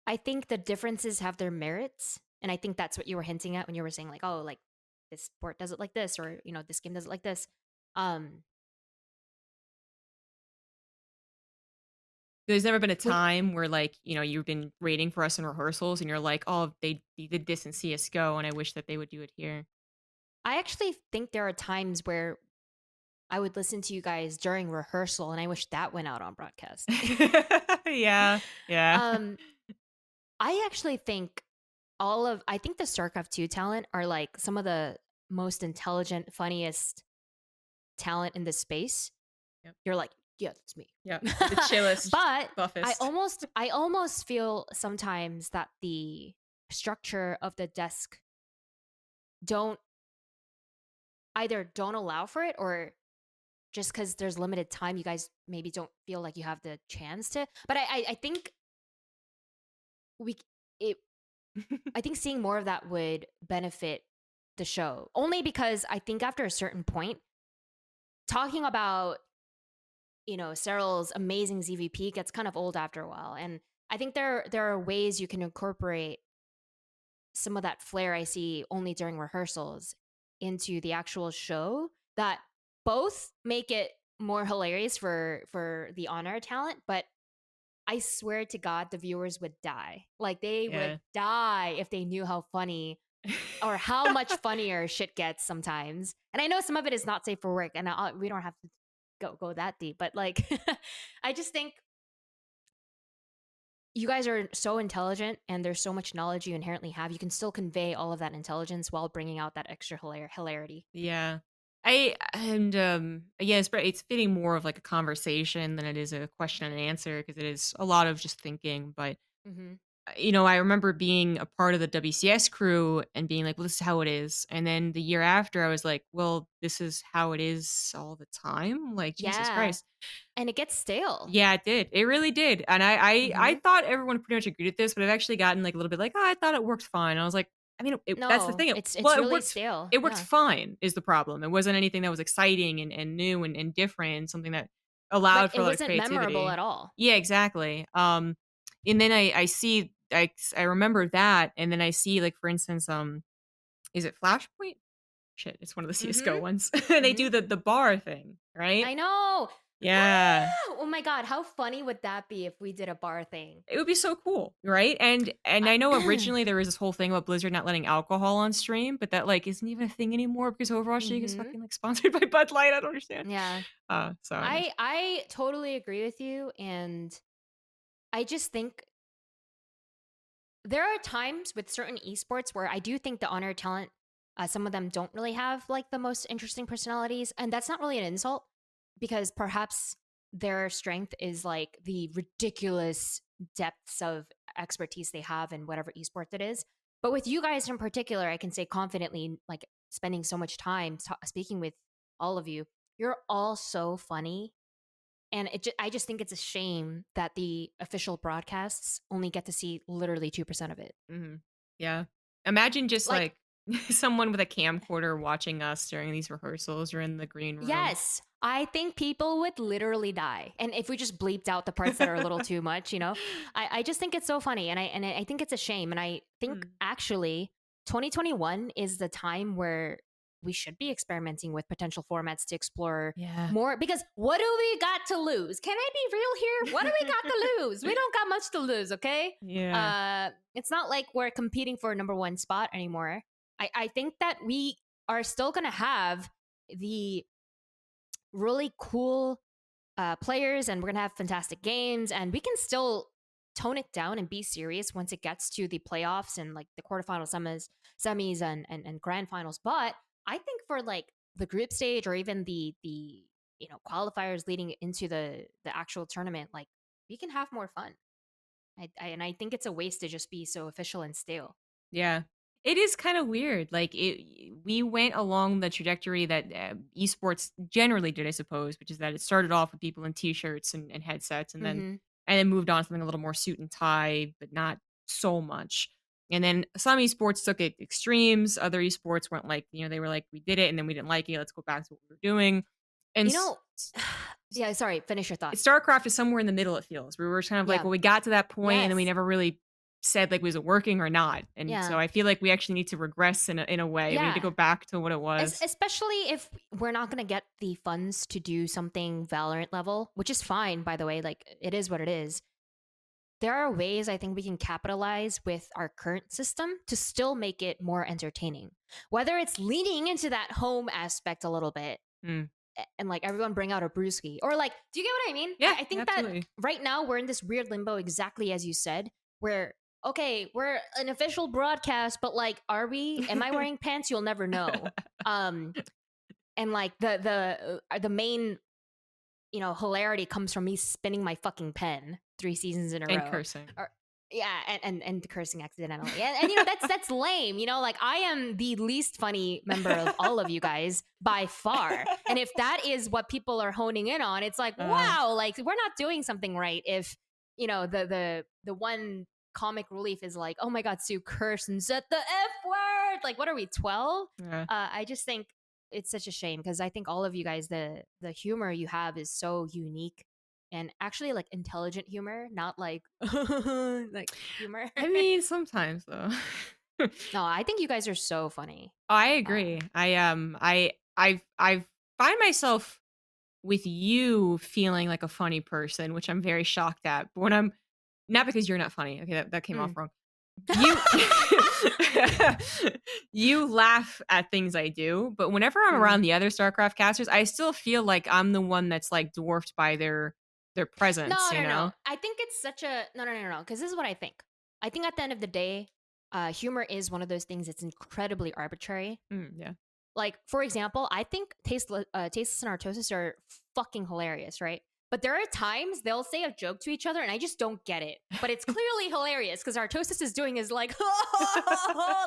I think the differences have their merits, and I think that's what you were hinting at when you were saying like, "Oh, like this sport does it like this," or "This game does it like this." Um, There's never been a when time where, like, you've been waiting for us in rehearsals and you're like, "Oh, they did this in CS:GO, and I wish that they would do it here." I actually think there are times where I would listen to you guys during rehearsal, and I wish that went out on broadcast. Yeah, yeah. um, I actually think I think the StarCraft 2 talent are like some of the most intelligent, funniest talent in this space. Yep, You're like, yeah, that's me. yep. The chillest, But buffest. I almost feel sometimes that the structure of the desk don't either don't allow for it, or just because there's limited time, you guys maybe don't feel like you have the chance to. But I think we it I think seeing more of that would benefit the show. Only because I think after a certain point, talking about, Cyril's amazing ZVP gets kind of old after a while. And I think there are ways you can incorporate some of that flair I see only during rehearsals into the actual show that both make it more hilarious for the honor talent, but I swear to God, the viewers would die. Like they would Yeah. die if they knew how funny or how much funnier shit gets sometimes. And I know some of it is not safe for work, and we don't have to go that deep. But like, I just think you guys are so intelligent, and there's so much knowledge you inherently have. You can still convey all of that intelligence while bringing out that extra hilarity. Yeah. Yeah, it's fitting more of like a conversation than it is a question and answer because it is a lot of just thinking. But Hmm. I remember being a part of the WCS crew and being like, well, this is how it is. And then the year after, I was like, well, this is how it is all the time. Like, Jesus Yeah, Christ. and it gets stale. Yeah, it did. It really did. And I Hmm. thought everyone pretty much agreed with this, but I've actually gotten like a little bit like, oh, I thought it worked fine. I was like, I mean, that's the No, thing. it's Well, it really worked. stale. It worked Yeah, fine. Is the problem? It wasn't anything that was exciting and new and different, and something that but allowed for it a lot of wasn't memorable creativity. at all. Yeah, exactly. And then I see I remember that, and then I see like for instance, is it Flashpoint? Shit, it's one of the CS:GO Hmm. ones. They Hmm. do the bar thing, right? I know. Yeah. Ah! Oh my god, how funny would that be if we did a bar thing? It would be so cool, right? And I know I originally there was this whole thing about Blizzard not letting alcohol on stream, but that, like, isn't even a thing anymore because Overwatch League is Mhm. fucking, like, sponsored by Bud Light, I don't understand. Yeah. So anyways. I totally agree with you, and I just think there are times with certain esports where I do think the honor talent, some of them don't really have like the most interesting personalities, and that's not really an insult because perhaps their strength is like the ridiculous depths of expertise they have in whatever esport it is. But with you guys in particular, I can say confidently, like spending so much time speaking with all of you, you're all so funny, and I just think it's a shame that the official broadcasts only get to see literally 2% of it. Mhm. Yeah. Imagine just, Like, like, someone with a camcorder watching us during these rehearsals or in the green room. yes, I think people would literally die. And if we just bleeped out the parts that are a little too much, I just think it's so funny. And I think it's a shame. And I think Hmm. actually 2021 is the time where we should be experimenting with potential formats to explore Yeah. more, because what do we got to lose? Can I be real here? What do we got to lose? We don't got much to lose, okay? Yeah. It's not like we're competing for a number one spot anymore. I think that we are still gonna have the really cool players, and we're gonna have fantastic games, and we can still tone it down and be serious once it gets to the playoffs and like the quarterfinal semis and grand finals. But I think for like the group stage or even the qualifiers leading into the actual tournament, like we can have more fun. And I think it's a waste to just be so official and stale. Yeah. It is kind of weird. Like we went along the trajectory that esports generally did, I suppose, which is that it started off with people in t-shirts and headsets, Hmm. and then moved on to something a little more suit and tie, but not so much. And then some esports took it extremes. Other esports weren't like, they were like, we did it and then we didn't like it. Let's go back to what we were doing. And You know, yeah. Sorry, finish your thought. StarCraft is somewhere in the middle, it feels. We were kind of like, Yeah. well, we got to that point and then we Yes. never really said like was it working or not. And so Yeah. I feel like we actually need to regress in a way. We need to Yeah. go back to what it was. Especially if we're not going to get the funds to do something Valorant level, which is fine, by the way. Like, it is what it is. There are ways I think we can capitalize with our current system to still make it more entertaining. Whether it's leaning into that home aspect a little bit Mm. and like everyone bring out a brewski, or like, do you get what I mean? Yeah, I think that absolutely. right now we're in this weird limbo, exactly as you said, where okay, we're an official broadcast, but like, are we? Am I wearing pants? You'll never know. Um, and like the main hilarity comes from me spinning my fucking pen 3 seasons in a And row, cursing. or yeah, and cursing accidentally, and that's lame. Like, I am the least funny member of all of you guys by far, and if that is what people are honing in on, it's like, Uh, wow, like we're not doing something right if the one comic relief is like, oh my god, Sue, curse and said the F word. Like, what are we, 12? yeah. I just think it's such a shame because I think all of you guys, the humor you have is so unique and actually like intelligent humor, not like like humor. I mean, sometimes though. No, I think you guys are so funny. I Uh, agree. I find myself with you feeling like a funny person, which I'm very shocked at. But when I'm not because you're not funny. Okay, that came off mm. wrong. You you laugh at things I do, but whenever I'm Mm. around the other StarCraft casters, I still feel like I'm the one that's like dwarfed by their presence, No, you no, no. know? I think it's such a no, no, no, no. Because this is what I think. I think at the end of the day, humor is one of those things that's incredibly arbitrary. Mm, yeah. Like, for example, I think Tasteless and Artosis are fucking hilarious, right? But there are times they'll say a joke to each other and I just don't get it. But it's clearly hilarious because Artosis is doing his like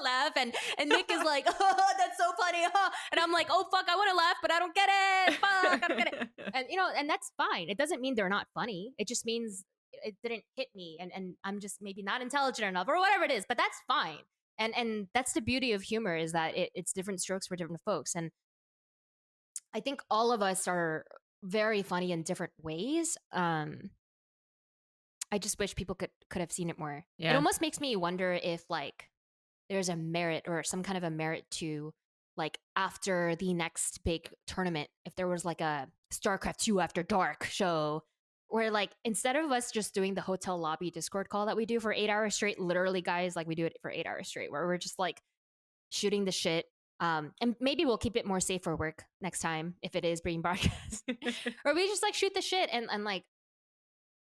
laugh, and Nick is like, oh, that's so funny. And I'm like, oh fuck, I want to laugh, but I don't get it. Fuck, I don't get it. And and that's fine. It doesn't mean they're not funny. It just means it didn't hit me, and I'm just maybe not intelligent enough or whatever it is, but that's fine. And that's the beauty of humor, is that it's different strokes for different folks, and I think all of us are very funny in different ways. I just wish people could have seen it more. It Yeah. almost makes me wonder if like there's a merit or some kind of a merit to, like, after the next big tournament, if there was like a StarCraft 2 After Dark show where, like, instead of us just doing the hotel lobby Discord call that we do for 8 hours straight, literally, guys, like we do it for 8 hours straight, where we're just like shooting the shit. And maybe we'll keep it more safe for work next time if it is being broadcast, or we just like shoot the shit and like,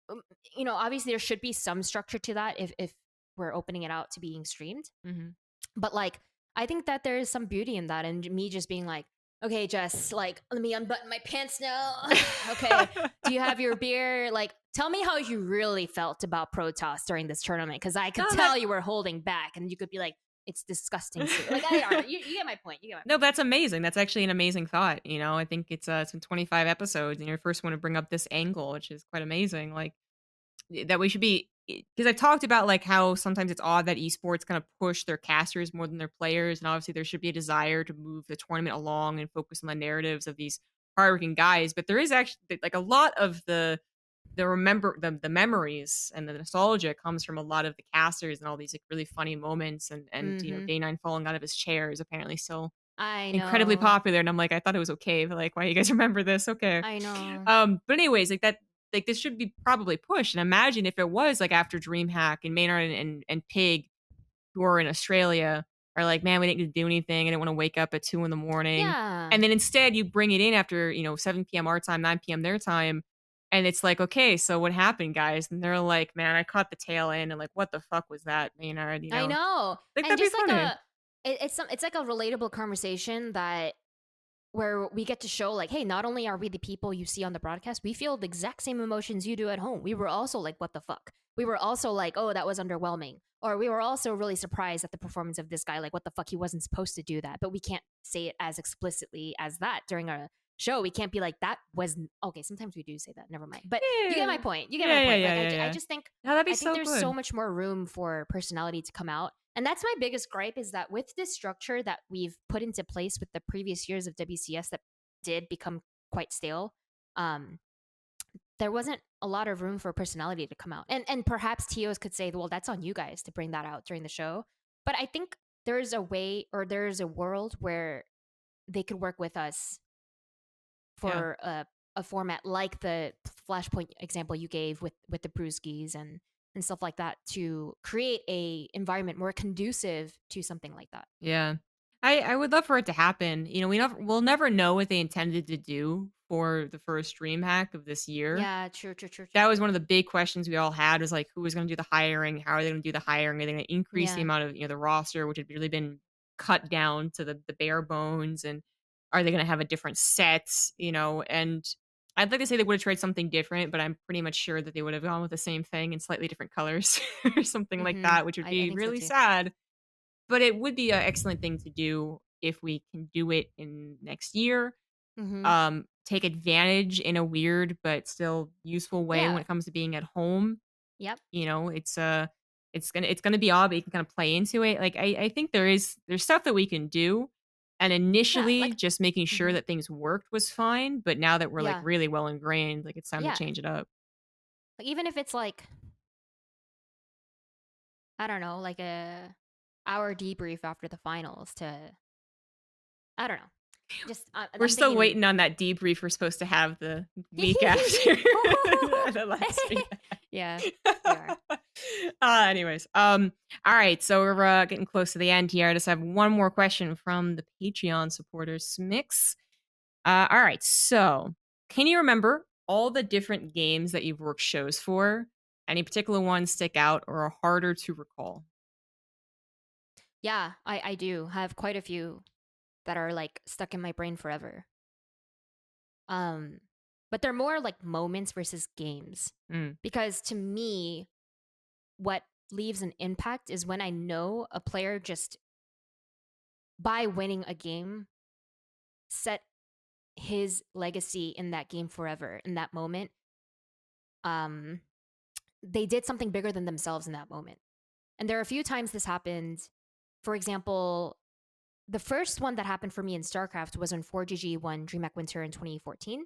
um, obviously there should be some structure to that if we're opening it out to being streamed. Mhm. But like, I think that there is some beauty in that, and me just being like, okay, Jess, like, let me unbutton my pants now. Okay, do you have your beer? Like, tell me how you really felt about Protoss during this tournament, because I could No, tell you were holding back, and you could be like, it's disgusting. Like, I don't know. You get my point. You get my No, point. that's amazing. That's actually an amazing thought, you know? I think it's been 25 episodes and you're first one to bring up this angle, which is quite amazing. Like that we should be because I've talked about like how sometimes it's odd that esports kind of push their casters more than their players, and obviously there should be a desire to move the tournament along and focus on the narratives of these hardworking guys. But there is actually like a lot of the memories and the nostalgia comes from a lot of the casters and all these like really funny moments and Mm-hmm. Day 9 falling out of his chair is apparently still I incredibly know. popular, and I'm like, "I thought it was okay, but, like, why you guys remember this? Okay." I know. But anyways, like, this should be probably pushed, and imagine if it was, like, after Dreamhack and Maynard and Pig, who are in Australia, are like, "Man, we didn't get to do anything. I didn't wanna wake up at 2 in the morning." Yeah. And then instead, you bring it in after, 7 PM our time, 9 PM their time. And it's like, "Okay, so what happened, guys?" And they're like, "Man, I caught the tail end," and like, "What the fuck was that, Maynard?" I know. Like, And that'd be just like funny. it's like a relatable conversation that where we get to show like, hey, not only are we the people you see on the broadcast, we feel the exact same emotions you do at home. We were also like, what the fuck? We were also like, oh, that was underwhelming. Or we were also really surprised at the performance of this guy. Like, what the fuck? He wasn't supposed to do that. But we can't say it as explicitly as that during a show. We can't be like, that was okay. Sometimes we do say that. Never mind. But you get my Yeah. point. You get my Yeah, yeah, point. yeah, Like, yeah, I yeah. just think, No, that'd be I think so there's so good. much more room for personality to come out. And that's my biggest gripe is that with this structure that we've put into place with the previous years of WCS that did become quite stale, um, there wasn't a lot of room for personality to come out. And perhaps TOs could say, well, that's on you guys to bring that out during the show. But I think there's a way or there's a world where they could work with us Yeah. for a format like the Flashpoint example you gave with the Brewskis and stuff like that to create a environment more conducive to something like that. Yeah. I would love for it to happen. We'll never know what they intended to do for the first dream hack of this year. Yeah, true, true, true, That true. was one of the big questions we all had was like, who was going to do the hiring? How are they going to do the hiring? Are they going to increase the Yeah. amount of, the roster, which had really been cut down to the bare bones? And are they going to have a different set? And I'd like to say they would have tried something different, but I'm pretty much sure that they would have gone with the same thing in slightly different colors or something like Mm-hmm. that, which would I be think so really too. sad. But it would be an excellent thing to do if we can do it in next year. Mm-hmm. Take advantage in a weird but still useful way when Yeah. it comes to being at home. Yep. It's gonna be odd, but you can kind of play into it. Like I think there's stuff that we can do. And Yeah. initially Like, just making sure mhm. that things worked was fine. But now that we're like Yeah. really well ingrained, like it's time to Yeah. change it up. Like, even if it's like, I don't know, like a hour debrief after the finals to, I don't know. Just, We're I'm still thinking, waiting on that debrief we're supposed to have the week after the last week. yeah, we are. Anyways, all right, so we're getting close to the end here. I just have one more question from the Patreon supporters, Smix. All right, so can you remember all the different games that you've worked shows for? Any particular ones stick out or are harder to recall? Yeah, I do have quite a few that are like stuck in my brain forever. Um, but they're more like moments versus games. Mm, Because to me, what leaves an impact is when I know a player just by winning a game set his legacy in that game forever in that moment. Um, they did something bigger than themselves in that moment. And there are a few times this happened. For example, the first one that happened for me in StarCraft was when 4GG won Dreamhack Winter in 2014.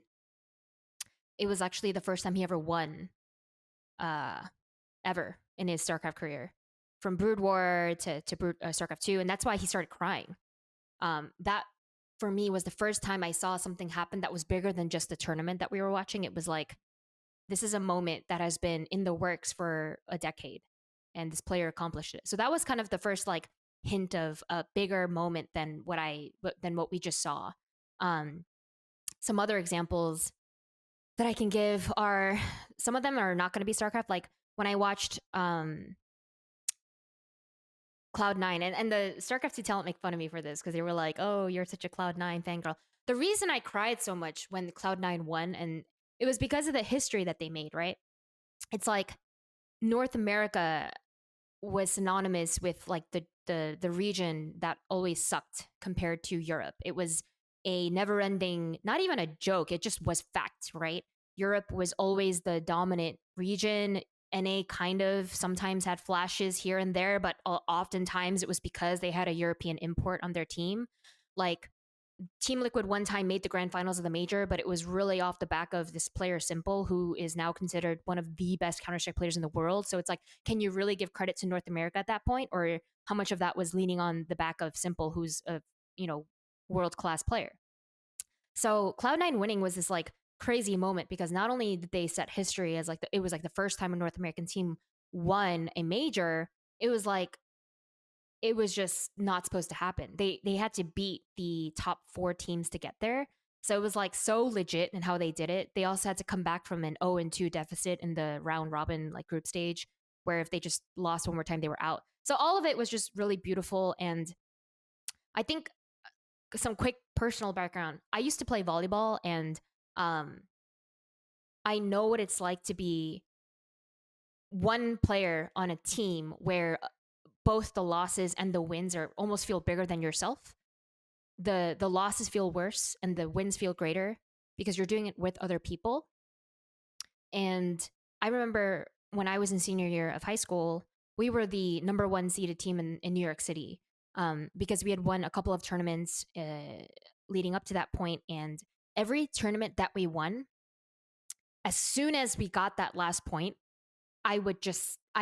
It was actually the first time he ever won uh, ever in his StarCraft career, from BroodWar to StarCraft 2. And that's why he started crying. That for me was the first time I saw something happen that was bigger than just the tournament that we were watching. It was like, this is a moment that has been in the works for a decade and this player accomplished it. So that was kind of the first like hint of a bigger moment than what we just saw. Um, some other examples that I can give are, some of them are not going to be StarCraft. Like when I watched Cloud9, and the StarCraft 2 talent make fun of me for this because they were like, "Oh, you're such a Cloud9 fangirl." The reason I cried so much when Cloud9 won, and it was because of the history that they made. Right? It's like North America was synonymous with like the region that always sucked compared to Europe. It was a never-ending, not even a joke. It just was fact. Right? Europe was always the dominant region. NA kind of sometimes had flashes here and there, but oftentimes it was because they had a European import on their team. Like Team Liquid one time made the grand finals of the major, but it was really off the back of this player Simple, who is now considered one of the best Counter-Strike players in the world. So it's like, can you really give credit to North America at that point? Or how much of that was leaning on the back of Simple, who's a, you know, world-class player? So Cloud9 winning was this like crazy moment because not only did they set history as like it was like the first time a North American team won a major, it was like it was just not supposed to happen. They had to beat the top 4 teams to get there. So it was like so legit in how they did it. They also had to come back from an 0-2 deficit in the round robin like group stage, where if they just lost one more time, they were out. So all of it was just really beautiful. And I think some quick personal background. I used to play volleyball, and um, I know what it's like to be one player on a team where both the losses and the wins are almost feel bigger than yourself. The losses feel worse and the wins feel greater because you're doing it with other people. And I remember when I was in senior year of high school, we were the number one seeded team in New York City, because we had won a couple of tournaments leading up to that point. And every tournament that we won, as soon as we got that last point, I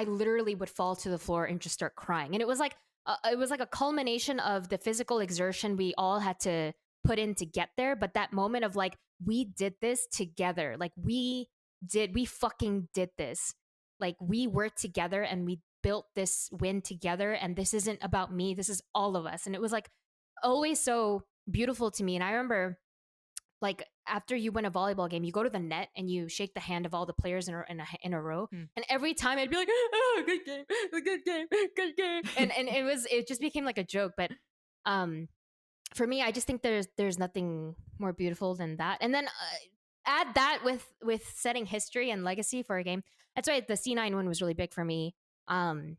literally would fall to the floor and just start crying. And it was like a culmination of the physical exertion we all had to put in to get there. But that moment of like, we did this together. Like we fucking did this. Like we worked together and we built this win together. And this isn't about me. This is all of us. And it was like always so beautiful to me. And I remember like after you win a volleyball game, you go to the net and you shake the hand of all the players in a row. Mm. And every time I'd be like, "Oh, good game, good game, good game," and it just became like a joke. But um, for me, I just think there's nothing more beautiful than that. And then add that with setting history and legacy for a game. That's why the C9 one was really big for me. And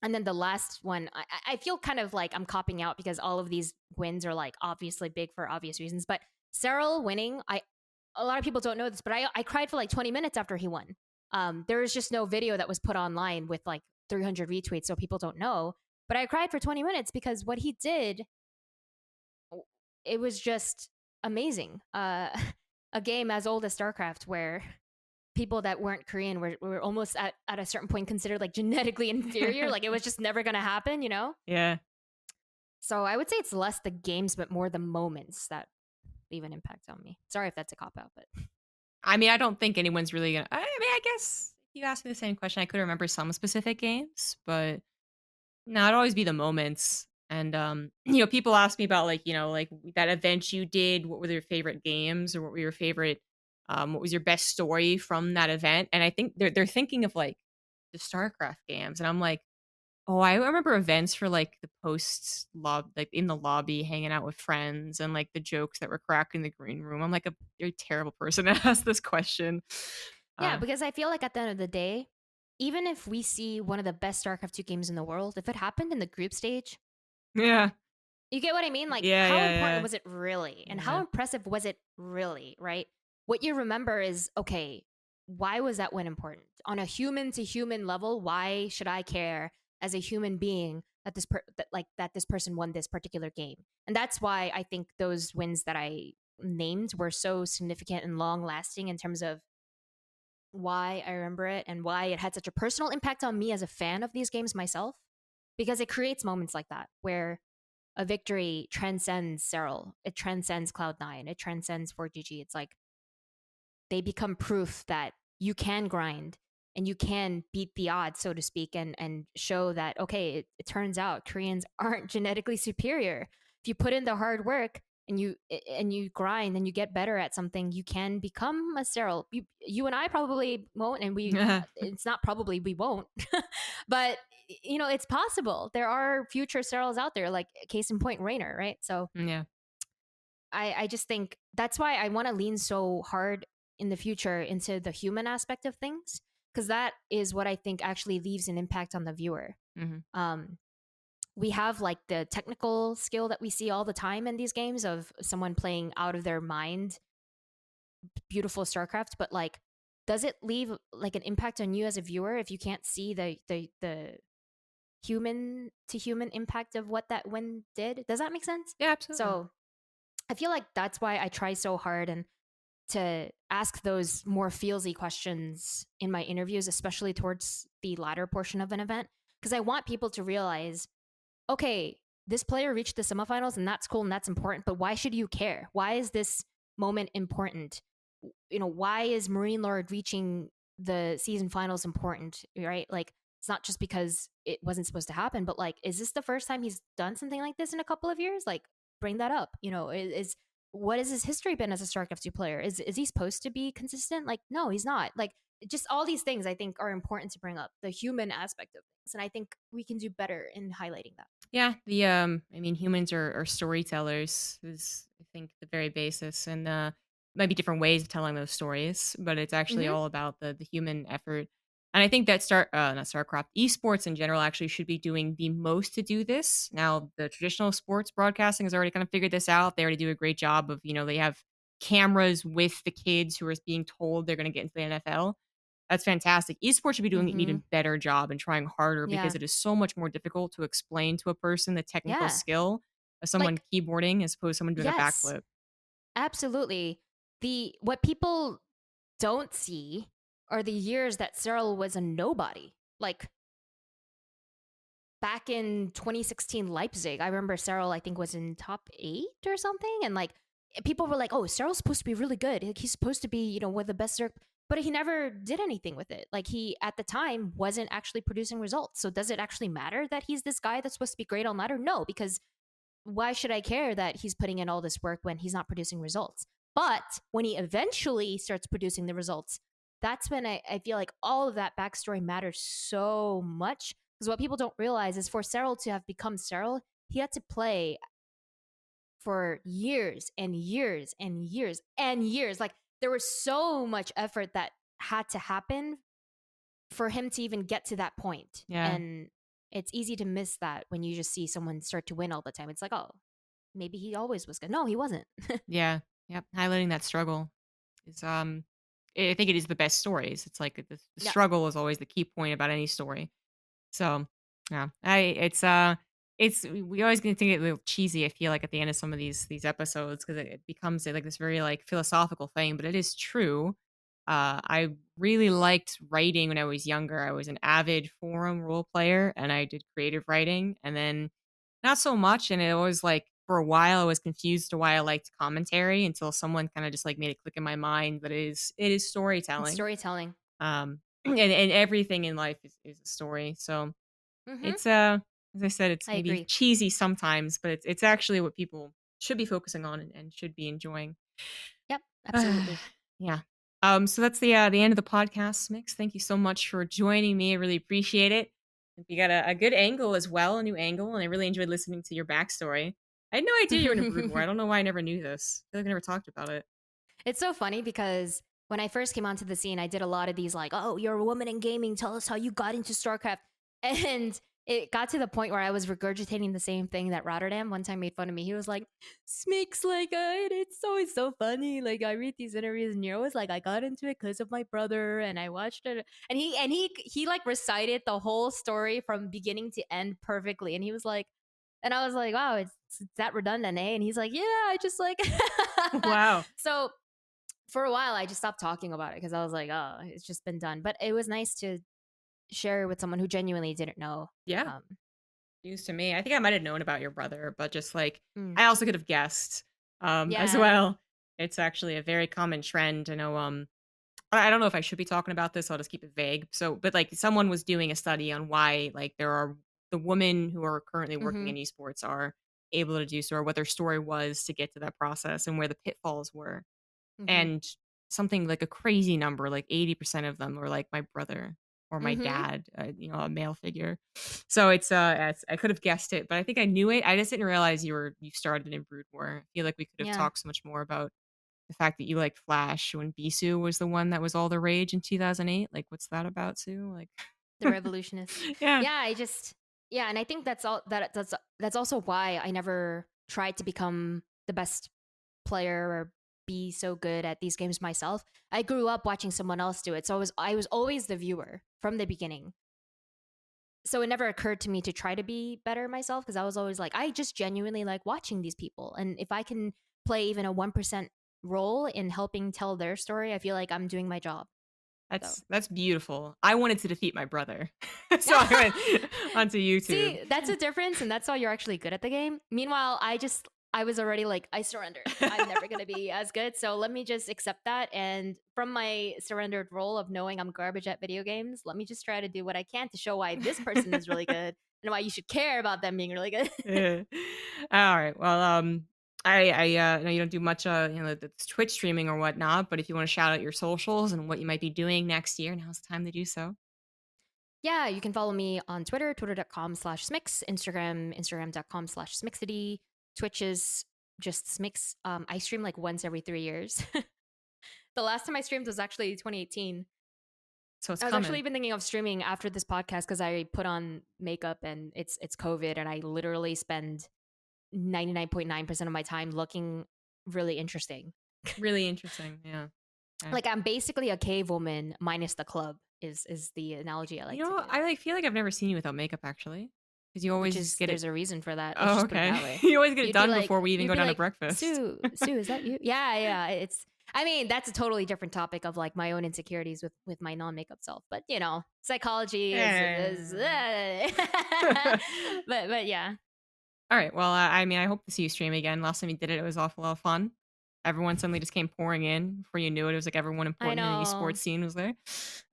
then the last one, I feel kind of like I'm copping out because all of these wins are like obviously big for obvious reasons. But Cyril winning, a lot of people don't know this, but I cried for like 20 minutes after he won. There was just no video that was put online with like 300 retweets, so people don't know. But I cried for 20 minutes because what he did, it was just amazing. A game as old as StarCraft, where people that weren't Korean were almost at a certain point considered like genetically inferior. Like it was just never going to happen, you know? Yeah. So I would say it's less the games, but more the moments that leave an impact on me. Sorry if that's a cop out, but I mean, I don't think anyone's really gonna. I mean, I guess if you asked me the same question, I could remember some specific games, but no, it'd always be the moments. And people ask me about like, like that event you did. What were your favorite games, or what were your favorite? What was your best story from that event? And I think they're thinking of like the StarCraft games, and I'm like, oh, I remember events for like the posts like in the lobby, hanging out with friends, and like the jokes that were cracked in the green room. I'm like a very terrible person to ask this question. yeah, Uh, because I feel like at the end of the day, even if we see one of the best StarCraft 2 games in the world, if it happened in the group stage, yeah, you get what I mean? Like, yeah, how yeah, important yeah, was it really? And how yeah. impressive was it really, right? What you remember is, okay, why was that win important? On a human to human level, why should I care as a human being that that this person won this particular game? And that's why I think those wins that I named were so significant and long lasting in terms of why I remember it and why it had such a personal impact on me as a fan of these games myself, because it creates moments like that where a victory transcends Cyril, it transcends Cloud9, it transcends 4GG. It's like they become proof that you can grind and you can beat the odds, so to speak, and show that, okay, it turns out Koreans aren't genetically superior. If you put in the hard work and you grind and you get better at something, you can become a Cyril. You and I probably won't, and it's not probably we won't, but it's possible. There are future Cyrils out there, like case in point, Rainer, right? So Yeah. I just think that's why I want to lean so hard in the future into the human aspect of things, because that is what I think actually leaves an impact on the viewer. Hmm. Um, we have like the technical skill that we see all the time in these games of someone playing out of their mind, beautiful StarCraft, but like, does it leave like an impact on you as a viewer if you can't see the human to human impact of what that win did? Does that make sense? Yeah, absolutely. So I feel like that's why I try so hard and to ask those more feelsy questions in my interviews, especially towards the latter portion of an event, because I want people to realize, okay, this player reached the semifinals and that's cool and that's important, but why should you care? Why is this moment important? Why is Marine Lord reaching the season finals important, right? Like, it's not just because it wasn't supposed to happen, but like, is this the first time he's done something like this in a couple of years? Like, bring that up. Is what has his history been as a StarCraft 2 player? Is he supposed to be consistent? Like, no, he's not. Like, just all these things I think are important to bring up, the human aspect of things. And I think we can do better in highlighting that. Yeah, I mean, humans are storytellers is I think the very basis, and might be different ways of telling those stories, but it's actually Hmm. all about the human effort. And I think that not StarCraft, esports in general actually should be doing the most to do this. Now, the traditional sports broadcasting has already kind of figured this out. They already do a great job of, they have cameras with the kids who are being told they're going to get into the NFL. That's fantastic. Esports should be doing an Hmm. even better job and trying harder because Yeah. it is so much more difficult to explain to a person the technical Yeah. skill of someone Like, keyboarding as opposed to someone doing a yes, backflip. absolutely. The what people don't see are the years that Cyril was a nobody. Like, back in 2016 Leipzig, I remember Cyril, I think, was in top 8 or something. And like, people were like, oh, Cyril's supposed to be really good. Like, he's supposed to be, one of the best. But he never did anything with it. Like, he, at the time, wasn't actually producing results. So does it actually matter that he's this guy that's supposed to be great on ladder? No, because why should I care that he's putting in all this work when he's not producing results? But when he eventually starts producing the results, that's when I feel like all of that backstory matters so much. Because what people don't realize is for Cyril to have become Cyril, he had to play for years and years and years and years. Like, there was so much effort that had to happen for him to even get to that point. Yeah. And it's easy to miss that when you just see someone start to win all the time. It's like, oh, maybe he always was good. No, he wasn't. Yeah. Yep. Highlighting that struggle is I think it is the best stories. It's like the Yeah. struggle is always the key point about any story. So, yeah, it's we always gonna think it a little cheesy. I feel like at the end of some of these episodes because it becomes like this very like philosophical thing, but it is true. I really liked writing when I was younger. I was an avid forum role player, and I did creative writing, and then not so much. And it was like for a while, I was confused to why I liked commentary until someone kind of just like made it click in my mind that it is It's storytelling. storytelling. And everything in life is a story. So Mm-hmm. it's as I said, it's I maybe agree. cheesy sometimes, but it's actually what people should be focusing on and should be enjoying. Yep. Absolutely. Yeah. So that's the end of the podcast, Mix. Thank you so much for joining me. I really appreciate it. You got a good angle as well, a new angle, and I really enjoyed listening to your backstory. I had no idea you were in a brood war. I don't know why I never knew this. I feel like I never talked about it. It's so funny because when I first came onto the scene, I did a lot of these like, "Oh, you're a woman in gaming. Tell us how you got into StarCraft." And it got to the point where I was regurgitating the same thing that Rotterdam one time made fun of me. He was like, "Smix, like, it's always so funny. Like, I read these interviews, and you're always like, I got into it because of my brother, and I watched it." And he like recited the whole story from beginning to end perfectly. And he was like, and I was like, "Wow, it's that redundant, eh?" And he's like, "Yeah, I just like." Wow. So for a while I just stopped talking about it because I was like, oh, it's just been done. But it was nice to share with someone who genuinely didn't know. Yeah. Um, News to me. I think I might have known about your brother, but just like mm, I also could have guessed as yeah. well. It's actually a very common trend. I know I don't know if I should be talking about this, so I'll just keep it vague. So, but like someone was doing a study on why like there are the women who are currently working Mm-hmm. in esports are able to do so or what their story was to get to that process and where the pitfalls were. Mm-hmm. And something like a crazy number, like 80% of them were like my brother or my Mm-hmm. dad, a male figure. So I could have guessed it, but I think I knew it. I just didn't realize you started in Brood War. I feel like we could have Yeah. talked so much more about the fact that you liked Flash when Bisu was the one that was all the rage in 2008. Like, what's that about, Sue? Like, The revolutionist. yeah, Yeah, I just yeah, and I think that's also why I never tried to become the best player or be so good at these games myself. I grew up watching someone else do it. So I was always the viewer from the beginning. So it never occurred to me to try to be better myself because I was always like, I just genuinely like watching these people. And if I can play even a 1% role in helping tell their story, I feel like I'm doing my job. So, that's beautiful. I wanted to defeat my brother, so I went onto YouTube. see, that's a difference. And that's why you're actually good at the game. Meanwhile, I was already like, I surrendered. I'm never going to be as good. So let me just accept that. And from my surrendered role of knowing I'm garbage at video games, let me just try to do what I can to show why this person is really good and why you should care about them being really good. Yeah. All right. Well, I know you don't do much, the Twitch streaming or whatnot, but if you wanna shout out your socials and what you might be doing next year, now's the time to do so. Yeah, you can follow me on Twitter, twitter.com/Smix, Instagram, instagram.com/Smixity. Twitch is just Smix. I stream like once every 3 years. The last time I streamed was actually 2018. So it's I was actually coming. even thinking of streaming after this podcast because I put on makeup and it's COVID and I literally spend 99.9% of my time looking really interesting. Really interesting, yeah. Yeah. Like I'm basically a cave woman minus the club is the analogy I like You to know, give. I, like, feel like I've never seen you without makeup, actually, because you Which always is get it. there's a reason for that. Let's Oh, just put it okay. that way. You always get it done before we even You'd go be down to like, breakfast. Sue, is that you? Yeah, yeah. It's I mean, that's a totally different topic of like my own insecurities with my non-makeup self. But you know, psychology is Eh. but yeah. Alright, well, I mean, I hope to see you stream again. Last time you did it, it was awful lot of fun. Everyone suddenly just came pouring in. Before you knew it, it was like everyone I important in the esports know. scene was there.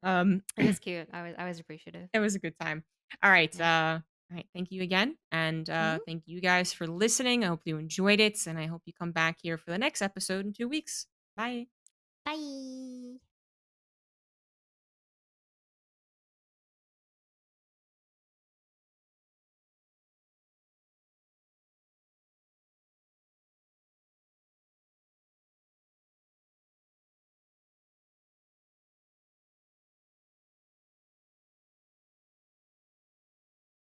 Um, It was cute. I was appreciative. it was a good time. Alright, Yeah. alright, thank you again, and, Hmm. thank you guys for listening. I hope you enjoyed it, and I hope you come back here for the next episode in 2 weeks. Bye. Bye.